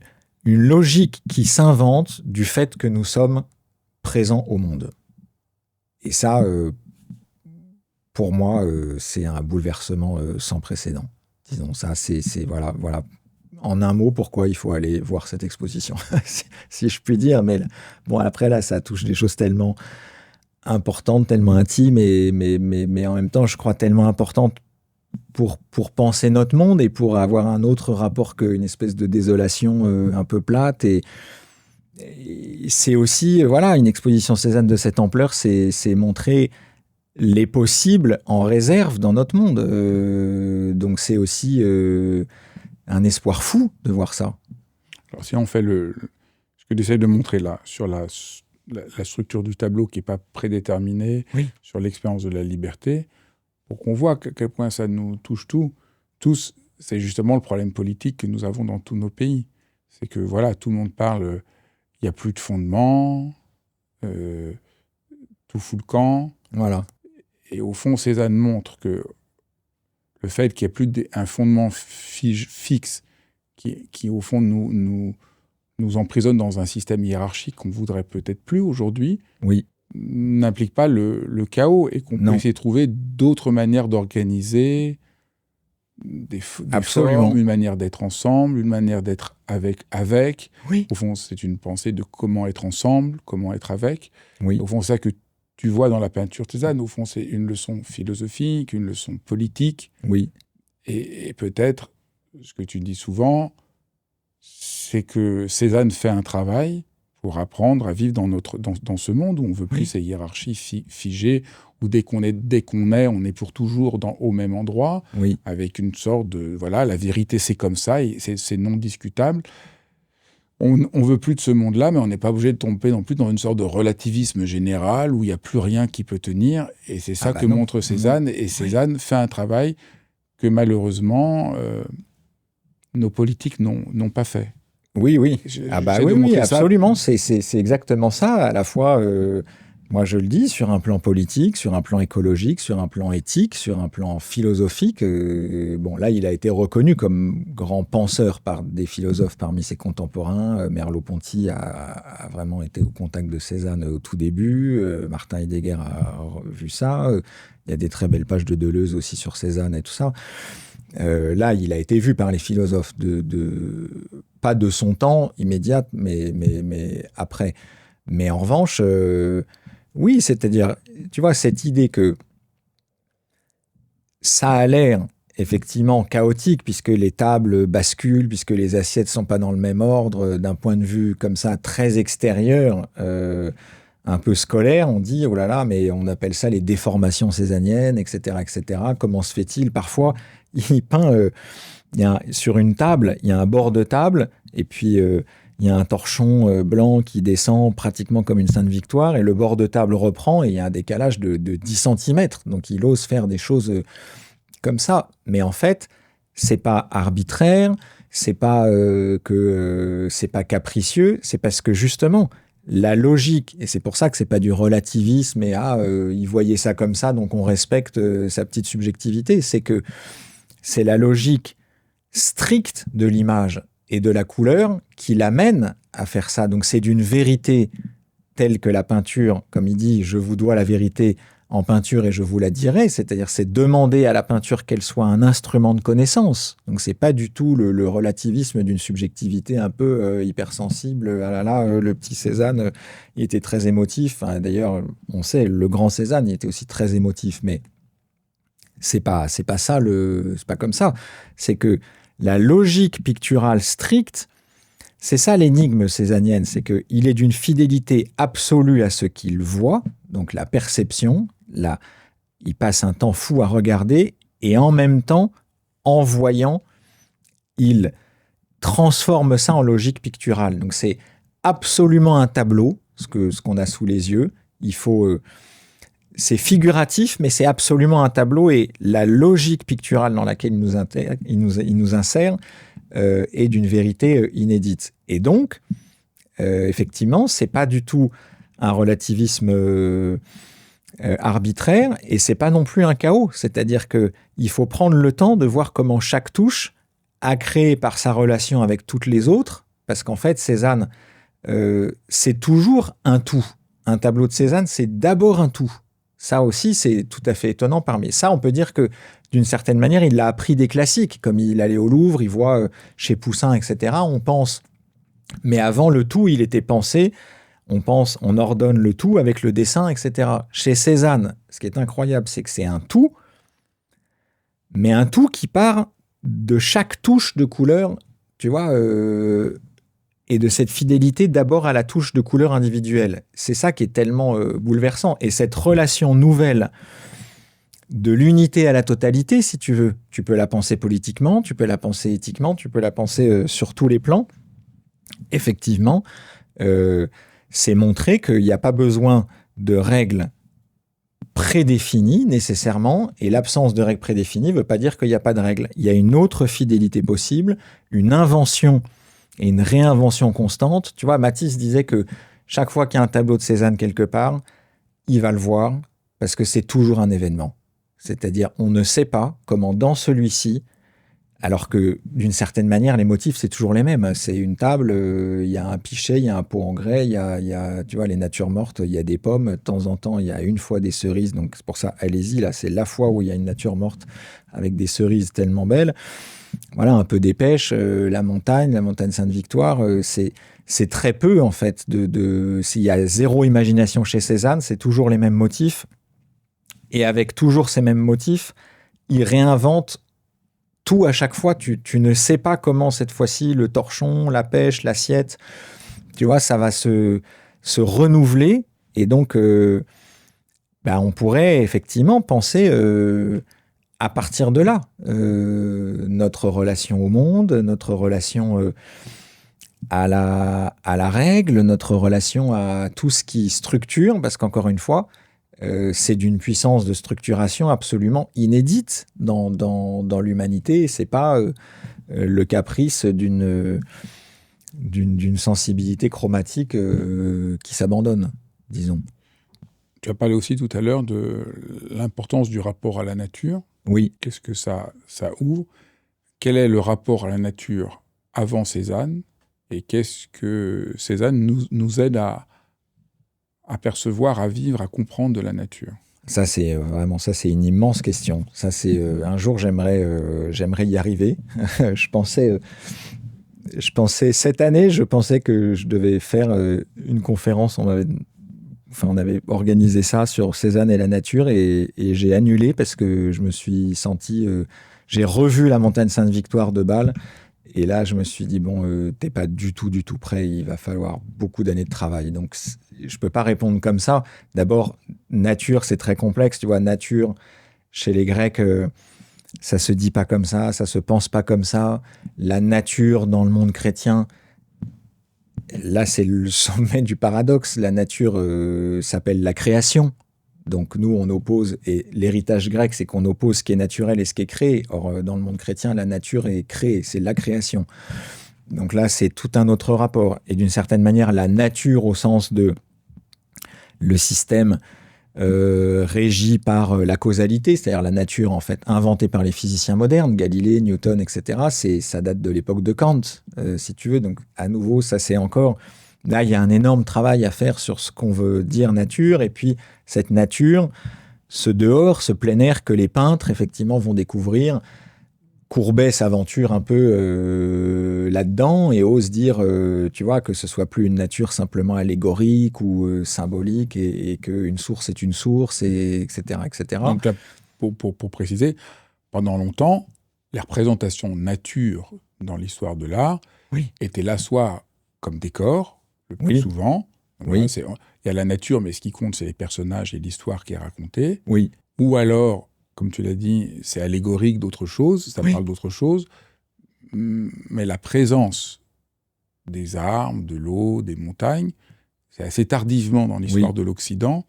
logique qui s'invente du fait que nous sommes présents au monde. Et ça, pour moi, c'est un bouleversement sans précédent. Disons ça, c'est voilà. En un mot, pourquoi il faut aller voir cette exposition, si je puis dire. Mais bon, après, là, ça touche des choses tellement importantes, tellement intimes, mais en même temps, je crois, tellement importantes pour penser notre monde et pour avoir un autre rapport qu'une espèce de désolation un peu plate. Et c'est aussi, voilà, une exposition Cézanne de cette ampleur, c'est montrer les possibles en réserve dans notre monde. Donc c'est aussi un espoir fou de voir ça. Alors si on fait ce que j'essaie de montrer là, sur la structure du tableau qui n'est pas prédéterminée, Oui. sur l'expérience de la liberté, pour qu'on voit à quel point ça nous touche tous, c'est justement le problème politique que nous avons dans tous nos pays. C'est que voilà, tout le monde parle, il n'y a plus de fondement, tout fout le camp. Voilà. Et au fond, Cézanne montre que le fait qu'il n'y ait plus un fondement fixe qui au fond, nous emprisonne dans un système hiérarchique qu'on ne voudrait peut-être plus aujourd'hui, oui, n'implique pas le chaos et qu'on peut essayer de trouver d'autres manières d'organiser des formes, une manière d'être ensemble, une manière d'être avec. Oui. Au fond, c'est une pensée de comment être ensemble, comment être avec. Oui. Au fond, ça que tu vois dans la peinture de Cézanne, au fond, c'est une leçon philosophique, une leçon politique. Oui. Et peut-être, ce que tu dis souvent, c'est que Cézanne fait un travail pour apprendre à vivre dans ce monde où on ne veut plus ces hiérarchies figées, où dès qu'on est, on est pour toujours au même endroit, avec une sorte de... Voilà, la vérité, c'est comme ça, et c'est non discutable. On ne veut plus de ce monde-là, mais on n'est pas obligé de tomber non plus dans une sorte de relativisme général où il n'y a plus rien qui peut tenir. Et c'est ça que montre Cézanne. Et Cézanne fait un travail que malheureusement, nos politiques n'ont pas fait. Oui. Oui, absolument. C'est exactement ça. À la fois, moi je le dis, sur un plan politique, sur un plan écologique, sur un plan éthique, sur un plan philosophique. Bon, là, il a été reconnu comme grand penseur par des philosophes parmi ses contemporains. Merleau-Ponty a vraiment été au contact de Cézanne au tout début. Martin Heidegger a vu ça. Il y a des très belles pages de Deleuze aussi sur Cézanne et tout ça. Là, il a été vu par les philosophes pas de son temps immédiat, mais après. Mais en revanche, oui, c'est-à-dire, tu vois, cette idée que ça a l'air effectivement chaotique, puisque les tables basculent, puisque les assiettes ne sont pas dans le même ordre, d'un point de vue comme ça très extérieur, un peu scolaire, on dit, oh là là, mais on appelle ça les déformations cézanniennes, etc., etc. Comment se fait-il parfois il peint sur une table, il y a un bord de table, et puis il y a un torchon blanc qui descend pratiquement comme une Sainte Victoire, et le bord de table reprend, et il y a un décalage de 10 cm. Donc il ose faire des choses comme ça. Mais en fait, c'est pas arbitraire, c'est pas c'est pas capricieux, c'est parce que justement, la logique, et c'est pour ça que c'est pas du relativisme, et il voyait ça comme ça, donc on respecte sa petite subjectivité, c'est que c'est la logique stricte de l'image et de la couleur qui l'amène à faire ça. Donc c'est d'une vérité telle que la peinture, comme il dit, je vous dois la vérité en peinture et je vous la dirai, c'est-à-dire c'est demander à la peinture qu'elle soit un instrument de connaissance. Donc c'est pas du tout le relativisme d'une subjectivité un peu hypersensible. Ah là là, le petit Cézanne, il était très émotif. Enfin, d'ailleurs, on sait, le grand Cézanne, il était aussi très émotif, mais c'est pas ça, c'est pas comme ça. C'est que la logique picturale stricte, c'est ça l'énigme cézannienne, c'est qu'il est d'une fidélité absolue à ce qu'il voit, donc la perception, il passe un temps fou à regarder, et en même temps, en voyant, il transforme ça en logique picturale. Donc c'est absolument un tableau, ce qu'on a sous les yeux. Il faut... c'est figuratif, mais c'est absolument un tableau, et la logique picturale dans laquelle il nous insère est d'une vérité inédite. Et donc, effectivement, c'est pas du tout un relativisme arbitraire, et c'est pas non plus un chaos. C'est-à-dire que il faut prendre le temps de voir comment chaque touche a créé par sa relation avec toutes les autres, parce qu'en fait, Cézanne, c'est toujours un tout. Un tableau de Cézanne, c'est d'abord un tout. Ça aussi, c'est tout à fait étonnant parmi. Ça, on peut dire que, d'une certaine manière, il l'a appris des classiques. Comme il allait au Louvre, il voit chez Poussin, etc. On pense. Mais avant, le tout, il était pensé. On ordonne le tout avec le dessin, etc. Chez Cézanne, ce qui est incroyable, c'est que c'est un tout, mais un tout qui part de chaque touche de couleur, tu vois. et de cette fidélité d'abord à la touche de couleur individuelle. C'est ça qui est tellement bouleversant. Et cette relation nouvelle de l'unité à la totalité, si tu veux, tu peux la penser politiquement, tu peux la penser éthiquement, tu peux la penser sur tous les plans. Effectivement, c'est montrer qu'il n'y a pas besoin de règles prédéfinies nécessairement, et l'absence de règles prédéfinies ne veut pas dire qu'il n'y a pas de règles. Il y a une autre fidélité possible, une invention et une réinvention constante. Tu vois, Matisse disait que chaque fois qu'il y a un tableau de Cézanne quelque part, il va le voir parce que c'est toujours un événement. C'est-à-dire, on ne sait pas comment dans celui-ci, alors que d'une certaine manière, les motifs, c'est toujours les mêmes. C'est une table, il y a un pichet, il y a un pot en grès, il y a, tu vois, les natures mortes, il y a des pommes. De temps en temps, il y a une fois des cerises. Donc, c'est pour ça, allez-y, là, c'est la fois où il y a une nature morte avec des cerises tellement belles. Voilà, un peu des pêches, la montagne Sainte-Victoire, c'est très peu, en fait. S'il y a zéro imagination chez Cézanne, c'est toujours les mêmes motifs. Et avec toujours ces mêmes motifs, il réinvente tout à chaque fois. Tu ne sais pas comment, cette fois-ci, le torchon, la pêche, l'assiette, tu vois, ça va se renouveler. Et donc, on pourrait effectivement penser, à partir de là, notre relation au monde, notre relation à la règle, notre relation à tout ce qui structure, parce qu'encore une fois, c'est d'une puissance de structuration absolument inédite dans l'humanité. C'est pas le caprice d'une sensibilité chromatique qui s'abandonne, disons. Tu as parlé aussi tout à l'heure de l'importance du rapport à la nature. Oui. Qu'est-ce que ça ouvre? Quel est le rapport à la nature avant Cézanne? Et qu'est-ce que Cézanne nous aide à percevoir, à vivre, à comprendre de la nature? Ça, c'est vraiment, ça, c'est une immense question. Ça, c'est un jour, j'aimerais y arriver. Je pensais cette année, je pensais que je devais faire une conférence. On avait organisé ça sur Cézanne et la nature, et j'ai annulé parce que je me suis senti. J'ai revu la montagne Sainte-Victoire de Bâle. Et là, je me suis dit, bon, t'es pas du tout prêt, il va falloir beaucoup d'années de travail. Donc, je peux pas répondre comme ça. D'abord, nature, c'est très complexe. Tu vois, nature, chez les Grecs, ça se dit pas comme ça se pense pas comme ça. La nature dans le monde chrétien, là, c'est le sommet du paradoxe. La nature s'appelle la création. Donc nous, on oppose, et l'héritage grec, c'est qu'on oppose ce qui est naturel et ce qui est créé. Or, dans le monde chrétien, la nature est créée, c'est la création. Donc là, c'est tout un autre rapport. Et d'une certaine manière, la nature, au sens de le système régi par la causalité, c'est-à-dire la nature, en fait, inventée par les physiciens modernes, Galilée, Newton, etc., ça date de l'époque de Kant, si tu veux. Donc, à nouveau, ça, c'est encore... Là, il y a un énorme travail à faire sur ce qu'on veut dire nature, et puis cette nature, ce dehors, ce plein air que les peintres, effectivement, vont découvrir. Courbet s'aventure un peu là-dedans et ose dire, tu vois, que ce soit plus une nature simplement allégorique ou symbolique, et qu'une source est une source, et etc., etc. Donc, pour préciser, pendant longtemps, les représentations nature dans l'histoire de l'art étaient là soit comme décor, le plus souvent. Oui. Il y a la nature, mais ce qui compte, c'est les personnages et l'histoire qui est racontée. Oui. Ou alors, comme tu l'as dit, c'est allégorique d'autre chose, ça parle d'autre chose. Mais la présence des arbres, de l'eau, des montagnes, c'est assez tardivement dans l'histoire de l'Occident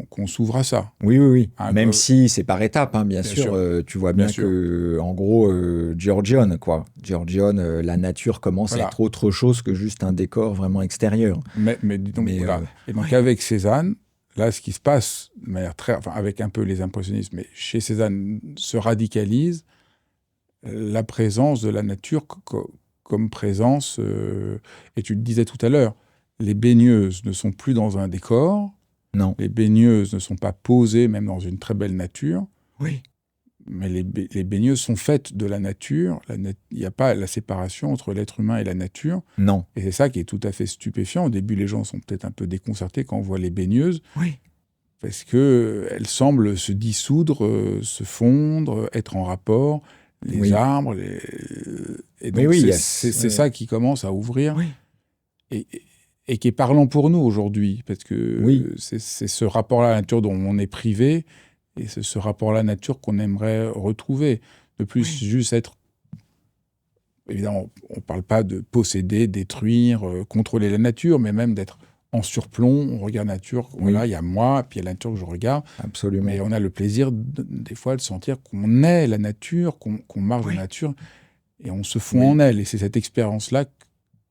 qu'on s'ouvre à ça. Oui. Même si c'est par étapes, hein, bien sûr. Tu vois bien que, en gros, Giorgione, la nature commence à être autre chose que juste un décor vraiment extérieur. Mais voilà. Et donc, avec Cézanne, là, ce qui se passe, de manière avec un peu les impressionnistes, mais chez Cézanne, se radicalise la présence de la nature comme présence. Et tu le disais tout à l'heure, les baigneuses ne sont plus dans un décor. Non. Les baigneuses ne sont pas posées, même dans une très belle nature. Oui. Mais les baigneuses sont faites de la nature. Il n'y a pas la séparation entre l'être humain et la nature. Non. Et c'est ça qui est tout à fait stupéfiant. Au début, les gens sont peut-être un peu déconcertés quand on voit les baigneuses. Oui. Parce qu'elles semblent se dissoudre, se fondre, être en rapport. Les arbres. Et donc, c'est ça qui commence à ouvrir et qui est parlant pour nous aujourd'hui, parce que Oui. c'est ce rapport-là à la nature dont on est privé, et c'est ce rapport-là à la nature qu'on aimerait retrouver. De plus, juste être... Évidemment, on ne parle pas de posséder, détruire, contrôler la nature, mais même d'être en surplomb, on regarde la nature, voilà, il y a moi, puis il y a la nature que je regarde. Absolument. Mais on a le plaisir, des fois, de sentir qu'on est la nature, qu'on marche dans la nature, et on se fond en elle. Et c'est cette expérience-là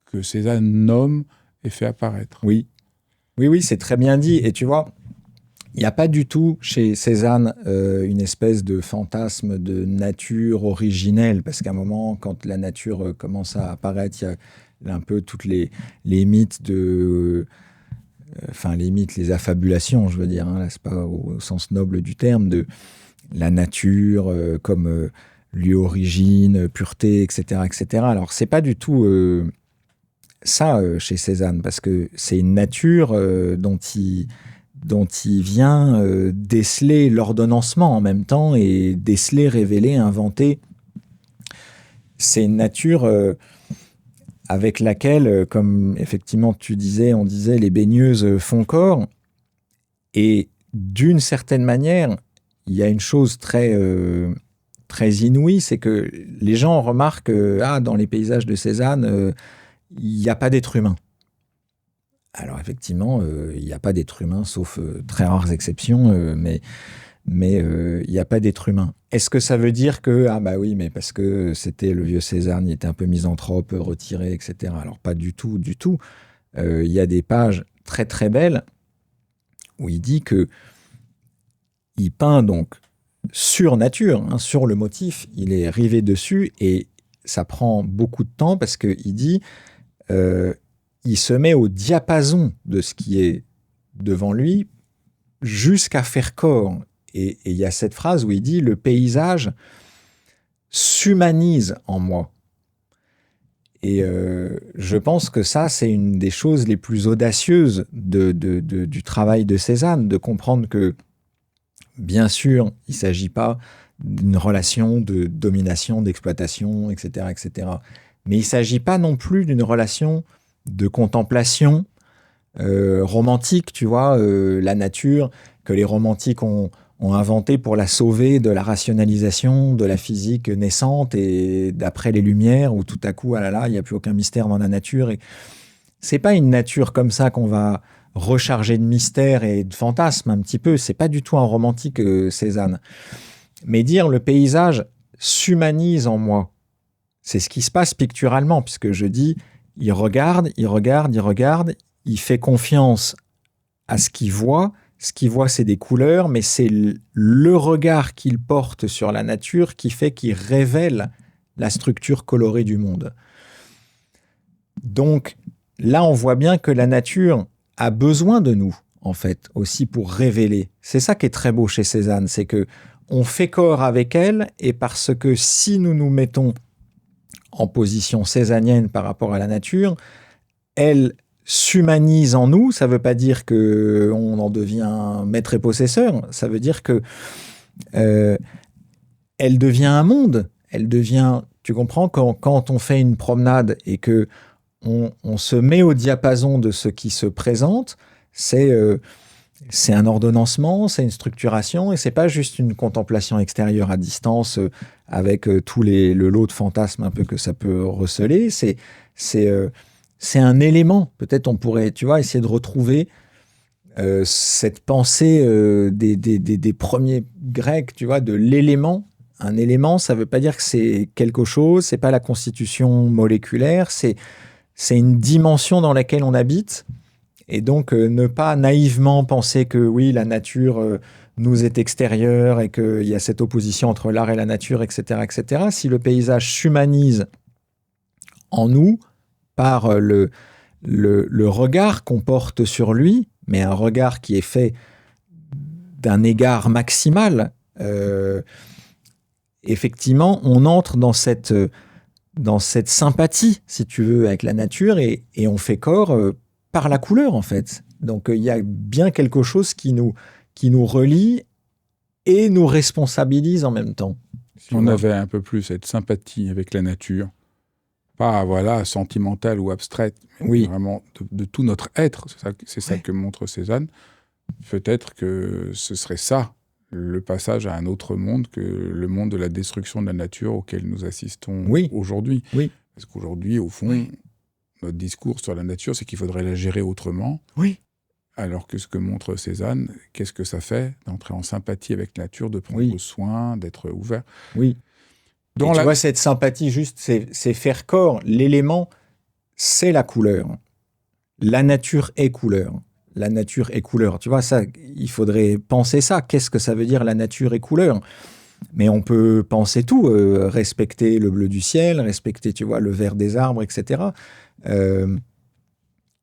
que Cézanne nomme et fait apparaître. Oui, c'est très bien dit. Et tu vois, il n'y a pas du tout chez Cézanne une espèce de fantasme de nature originelle, parce qu'à un moment, quand la nature commence à apparaître, il y a un peu toutes les mythes de... les mythes, les affabulations, je veux dire, hein, là, c'est pas au sens noble du terme, de la nature comme lieu origine, pureté, etc., etc. Alors, c'est pas du tout ça chez Cézanne, parce que c'est une nature dont il vient déceler l'ordonnancement en même temps et déceler, révéler, inventer. C'est une nature avec laquelle, comme effectivement tu disais, on disait les baigneuses font corps. Et d'une certaine manière, il y a une chose très inouïe, c'est que les gens remarquent dans les paysages de Cézanne, il n'y a pas d'être humain. Alors effectivement, il n'y a pas d'être humain, sauf très rares exceptions, mais il n'y a pas d'être humain. Est-ce que ça veut dire que, mais parce que c'était le vieux Cézanne, il était un peu misanthrope, retiré, etc. Alors pas du tout, du tout. Il y a des pages très très belles où il dit que il peint donc sur nature, hein, sur le motif, il est rivé dessus et ça prend beaucoup de temps parce qu'il dit il se met au diapason de ce qui est devant lui jusqu'à faire corps. Et il y a cette phrase où il dit « Le paysage s'humanise en moi ». Et je pense que ça, c'est une des choses les plus audacieuses du travail de Cézanne, de comprendre que, bien sûr, il ne s'agit pas d'une relation de domination, d'exploitation, etc., etc. Mais il ne s'agit pas non plus d'une relation de contemplation romantique, tu vois, la nature que les romantiques ont inventé pour la sauver de la rationalisation de la physique naissante et d'après les Lumières, où tout à coup, il n'y a plus aucun mystère dans la nature. Et c'est pas une nature comme ça qu'on va recharger de mystère et de fantasmes un petit peu. C'est pas du tout un romantique, Cézanne. Mais dire le paysage s'humanise en moi, c'est ce qui se passe picturalement, puisque je dis, il regarde, il fait confiance à ce qu'il voit. Ce qu'il voit, c'est des couleurs, mais c'est le regard qu'il porte sur la nature qui fait qu'il révèle la structure colorée du monde. Donc là, on voit bien que la nature a besoin de nous, en fait, aussi pour révéler. C'est ça qui est très beau chez Cézanne, c'est que on fait corps avec elle, et parce que si nous nous mettons en position cézannienne par rapport à la nature, elle s'humanise en nous. Ça ne veut pas dire qu'on en devient maître et possesseur, ça veut dire que elle devient un monde, elle devient, tu comprends, quand on fait une promenade et que on se met au diapason de ce qui se présente, c'est un ordonnancement, c'est une structuration, et c'est pas juste une contemplation extérieure à distance avec tout le lot de fantasmes un peu que ça peut receler. C'est un élément. Peut-être on pourrait, tu vois, essayer de retrouver cette pensée des premiers Grecs, tu vois, de l'élément. Un élément, ça veut pas dire que c'est quelque chose, c'est pas la constitution moléculaire, c'est une dimension dans laquelle on habite. Et donc, ne pas naïvement penser que oui, la nature nous est extérieure et qu'il y a cette opposition entre l'art et la nature, etc., etc. Si le paysage s'humanise en nous par le regard qu'on porte sur lui, mais un regard qui est fait d'un égard maximal, effectivement, on entre dans cette sympathie, si tu veux, avec la nature et on fait corps par la couleur, en fait. Donc, il y a bien quelque chose qui nous relie et nous responsabilise en même temps. Si on avait un peu plus cette sympathie avec la nature, pas voilà, sentimentale ou abstraite, mais Oui. vraiment de tout notre être. C'est ça que montre Cézanne. Peut-être que ce serait ça, le passage à un autre monde que le monde de la destruction de la nature auquel nous assistons Oui. aujourd'hui. Oui. Parce qu'aujourd'hui, au fond, notre discours sur la nature, c'est qu'il faudrait la gérer autrement. Oui. Alors que ce que montre Cézanne, qu'est-ce que ça fait d'entrer en sympathie avec la nature, de prendre soin, d'être ouvert. Oui. Et tu vois, cette sympathie, juste, c'est faire corps. L'élément, c'est la couleur. La nature est couleur. La nature est couleur. Tu vois, ça, il faudrait penser ça. Qu'est-ce que ça veut dire, la nature est couleur? Mais on peut penser tout. Respecter le bleu du ciel, respecter, tu vois, le vert des arbres, etc.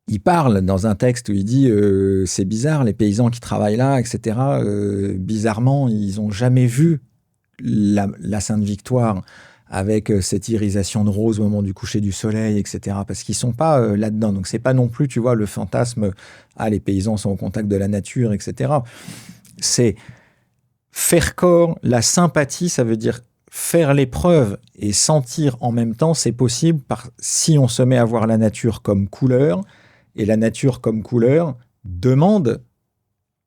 Il parle dans un texte où il dit c'est bizarre, les paysans qui travaillent là, etc. Bizarrement, ils n'ont jamais vu la Sainte-Victoire avec cette irisation de rose au moment du coucher du soleil, etc. Parce qu'ils sont pas là-dedans. Donc c'est pas non plus, tu vois, le fantasme les paysans sont au contact de la nature, etc. C'est faire corps, la sympathie, ça veut dire faire l'épreuve et sentir en même temps, c'est possible si on se met à voir la nature comme couleur. Et la nature comme couleur demande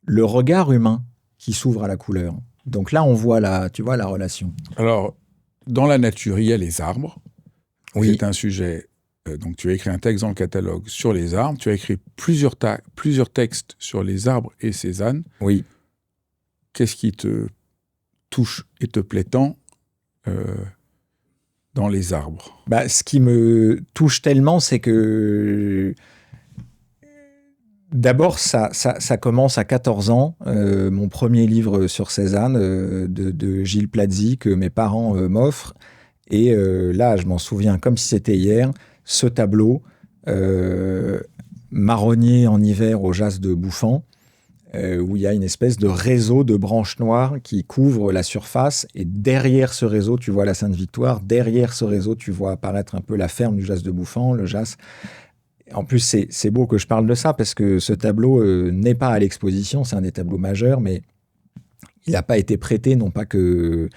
le regard humain qui s'ouvre à la couleur. Donc là, on voit tu vois, la relation. Alors, dans la nature, il y a les arbres. Oui. C'est un sujet... donc, tu as écrit un texte dans le catalogue sur les arbres. Tu as écrit plusieurs textes sur les arbres et Cézanne. Oui. Qu'est-ce qui te touche et te plaît tant dans les arbres? Ce qui me touche tellement, c'est que... D'abord, ça commence à 14 ans, mon premier livre sur Cézanne de Gilles Plazzi que mes parents m'offrent. Et là, je m'en souviens comme si c'était hier, ce tableau, marronnier en hiver au jas de Bouffant, où il y a une espèce de réseau de branches noires qui couvre la surface. Et derrière ce réseau, tu vois la Sainte-Victoire. Derrière ce réseau, tu vois apparaître un peu la ferme du jas de Bouffant, le jas. En plus, c'est beau que je parle de ça parce que ce tableau n'est pas à l'exposition, c'est un des tableaux majeurs, mais il n'a pas été prêté, non pas que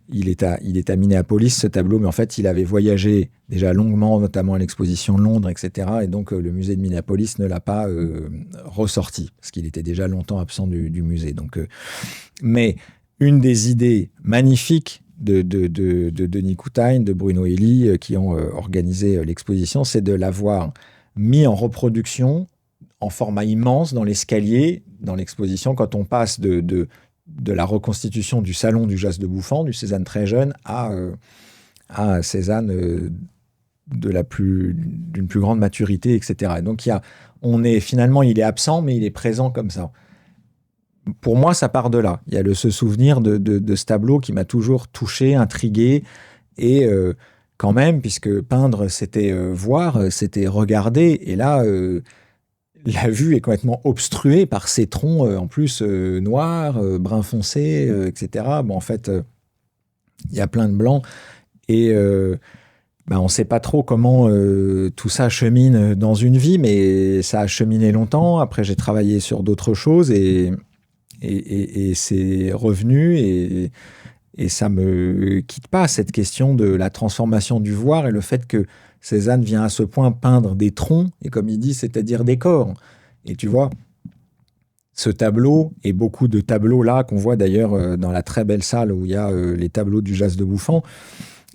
il est à Minneapolis, ce tableau, mais en fait, il avait voyagé déjà longuement, notamment à l'exposition de Londres, etc. Et donc, le musée de Minneapolis ne l'a pas ressorti parce qu'il était déjà longtemps absent du musée. Donc, mais une des idées magnifiques de Denis Coutagne, de Bruno Elie, qui ont organisé l'exposition, c'est de l'avoir mis en reproduction en format immense dans l'escalier, dans l'exposition, quand on passe de la reconstitution du salon du jas de Bouffant, du Cézanne très jeune, à Cézanne d'une plus grande maturité, etc. Et donc, finalement, il est absent, mais il est présent comme ça. Pour moi, ça part de là. Il y a ce souvenir de ce tableau qui m'a toujours touché, intrigué, et quand même, puisque peindre, c'était voir, c'était regarder, et là, la vue est complètement obstruée par ces troncs, en plus, noirs, brun foncé, etc. Bon, en fait, il y a plein de blancs, et on ne sait pas trop comment tout ça chemine dans une vie, mais ça a cheminé longtemps. Après, j'ai travaillé sur d'autres choses, et c'est revenu, et ça me quitte pas, cette question de la transformation du voir et le fait que Cézanne vient à ce point peindre des troncs, et comme il dit, c'est-à-dire des corps. Et tu vois, ce tableau, et beaucoup de tableaux là, qu'on voit d'ailleurs dans la très belle salle où il y a les tableaux du jas de Bouffant,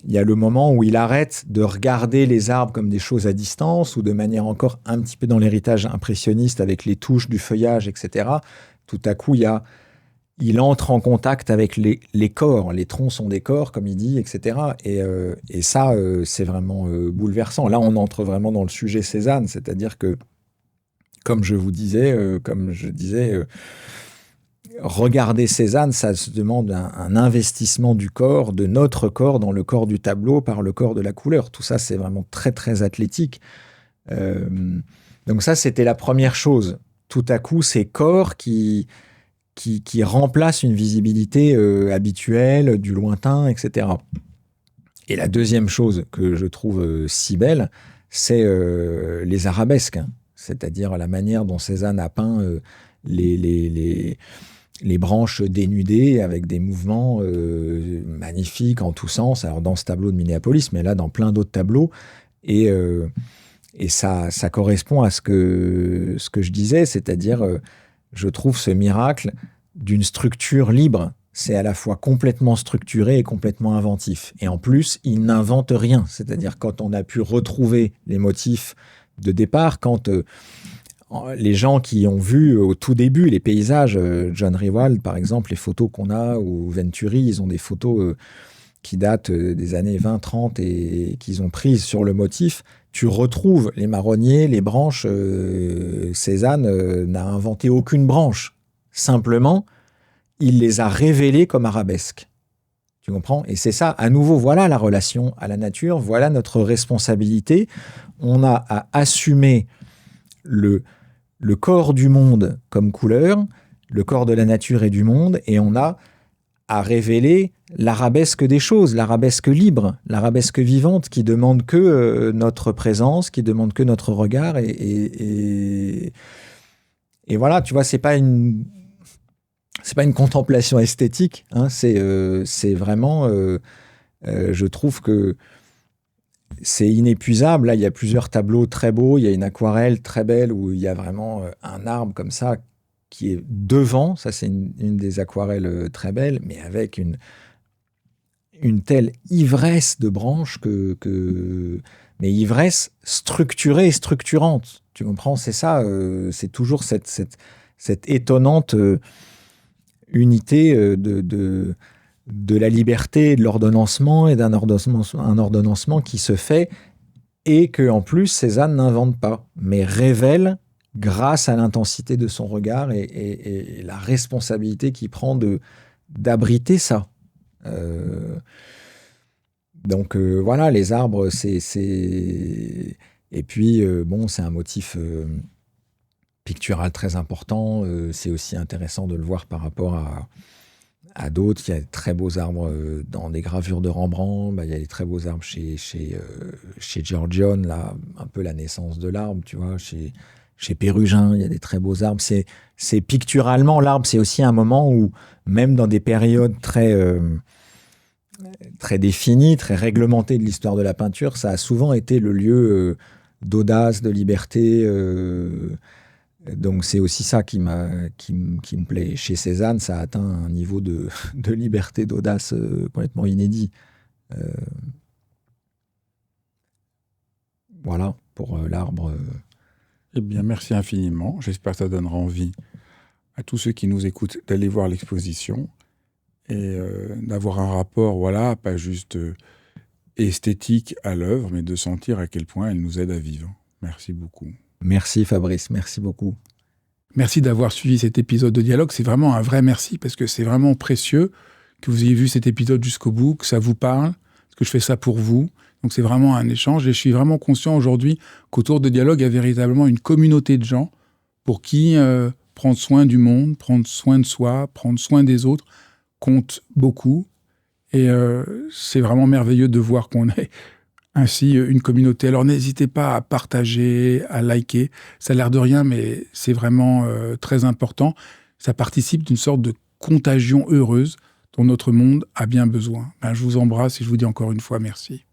il y a le moment où il arrête de regarder les arbres comme des choses à distance, ou de manière encore un petit peu dans l'héritage impressionniste avec les touches du feuillage, etc. Tout à coup, il entre en contact avec les corps. Les troncs sont des corps, comme il dit, etc. Et ça, c'est vraiment bouleversant. Là, on entre vraiment dans le sujet Cézanne, c'est-à-dire que, comme je disais, regarder Cézanne, ça se demande un investissement du corps, de notre corps, dans le corps du tableau, par le corps de la couleur. Tout ça, c'est vraiment très, très athlétique. Donc ça, c'était la première chose. Tout à coup, ces corps qui remplacent une visibilité habituelle, du lointain, etc. Et la deuxième chose que je trouve si belle, c'est les arabesques, hein. C'est-à-dire la manière dont Cézanne a peint les branches dénudées avec des mouvements magnifiques en tous sens. Alors dans ce tableau de Minneapolis, mais là dans plein d'autres tableaux. Et ça correspond à ce que je disais, c'est-à-dire, je trouve ce miracle d'une structure libre. C'est à la fois complètement structuré et complètement inventif. Et en plus, il n'invente rien. C'est-à-dire, quand on a pu retrouver les motifs de départ, quand les gens qui ont vu au tout début les paysages, John Riewald, par exemple, les photos qu'on a, ou Venturi, ils ont des photos qui datent des années 20-30 et qu'ils ont prises sur le motif. Tu retrouves les marronniers, les branches. Cézanne n'a inventé aucune branche. Simplement, il les a révélés comme arabesques. Tu comprends? Et c'est ça, à nouveau, voilà la relation à la nature, voilà notre responsabilité. On a à assumer le corps du monde comme couleur, le corps de la nature et du monde, et on a à révéler l'arabesque des choses, l'arabesque libre, l'arabesque vivante qui demande que notre présence, qui demande que notre regard. Et voilà, tu vois, c'est pas une contemplation esthétique, hein, c'est vraiment, je trouve que c'est inépuisable. Là, il y a plusieurs tableaux très beaux, il y a une aquarelle très belle où il y a vraiment un arbre comme ça qui est devant, ça c'est une des aquarelles très belles, mais avec une telle ivresse de branches mais ivresse structurée et structurante. Tu comprends? C'est ça, c'est toujours cette étonnante unité de la liberté et de l'ordonnancement, et un ordonnancement qui se fait et que en plus Cézanne n'invente pas, mais révèle grâce à l'intensité de son regard et la responsabilité qu'il prend d'abriter ça. Donc voilà, les arbres, et puis bon, c'est un motif pictural très important. C'est aussi intéressant de le voir par rapport à d'autres. Il y a de très beaux arbres dans des gravures de Rembrandt. Il y a des très beaux arbres chez Giorgione, là, un peu la naissance de l'arbre, tu vois. Chez Pérugin, il y a des très beaux arbres. C'est picturalement, l'arbre, c'est aussi un moment où, même dans des périodes très définies, très réglementées de l'histoire de la peinture, ça a souvent été le lieu d'audace, de liberté. Donc c'est aussi ça qui me plaît. Chez Cézanne, ça a atteint un niveau de liberté, d'audace complètement inédit. Voilà, pour l'arbre. Eh bien, merci infiniment. J'espère que ça donnera envie à tous ceux qui nous écoutent d'aller voir l'exposition et d'avoir un rapport, voilà, pas juste esthétique à l'œuvre, mais de sentir à quel point elle nous aide à vivre. Merci beaucoup. Merci Fabrice, merci beaucoup. Merci d'avoir suivi cet épisode de Dialogue. C'est vraiment un vrai merci parce que c'est vraiment précieux que vous ayez vu cet épisode jusqu'au bout, que ça vous parle, parce que je fais ça pour vous. Donc c'est vraiment un échange et je suis vraiment conscient aujourd'hui qu'autour de Dialogue, il y a véritablement une communauté de gens pour qui prendre soin du monde, prendre soin de soi, prendre soin des autres compte beaucoup. Et c'est vraiment merveilleux de voir qu'on est ainsi une communauté. Alors n'hésitez pas à partager, à liker. Ça a l'air de rien, mais c'est vraiment très important. Ça participe d'une sorte de contagion heureuse dont notre monde a bien besoin. Je vous embrasse et je vous dis encore une fois merci.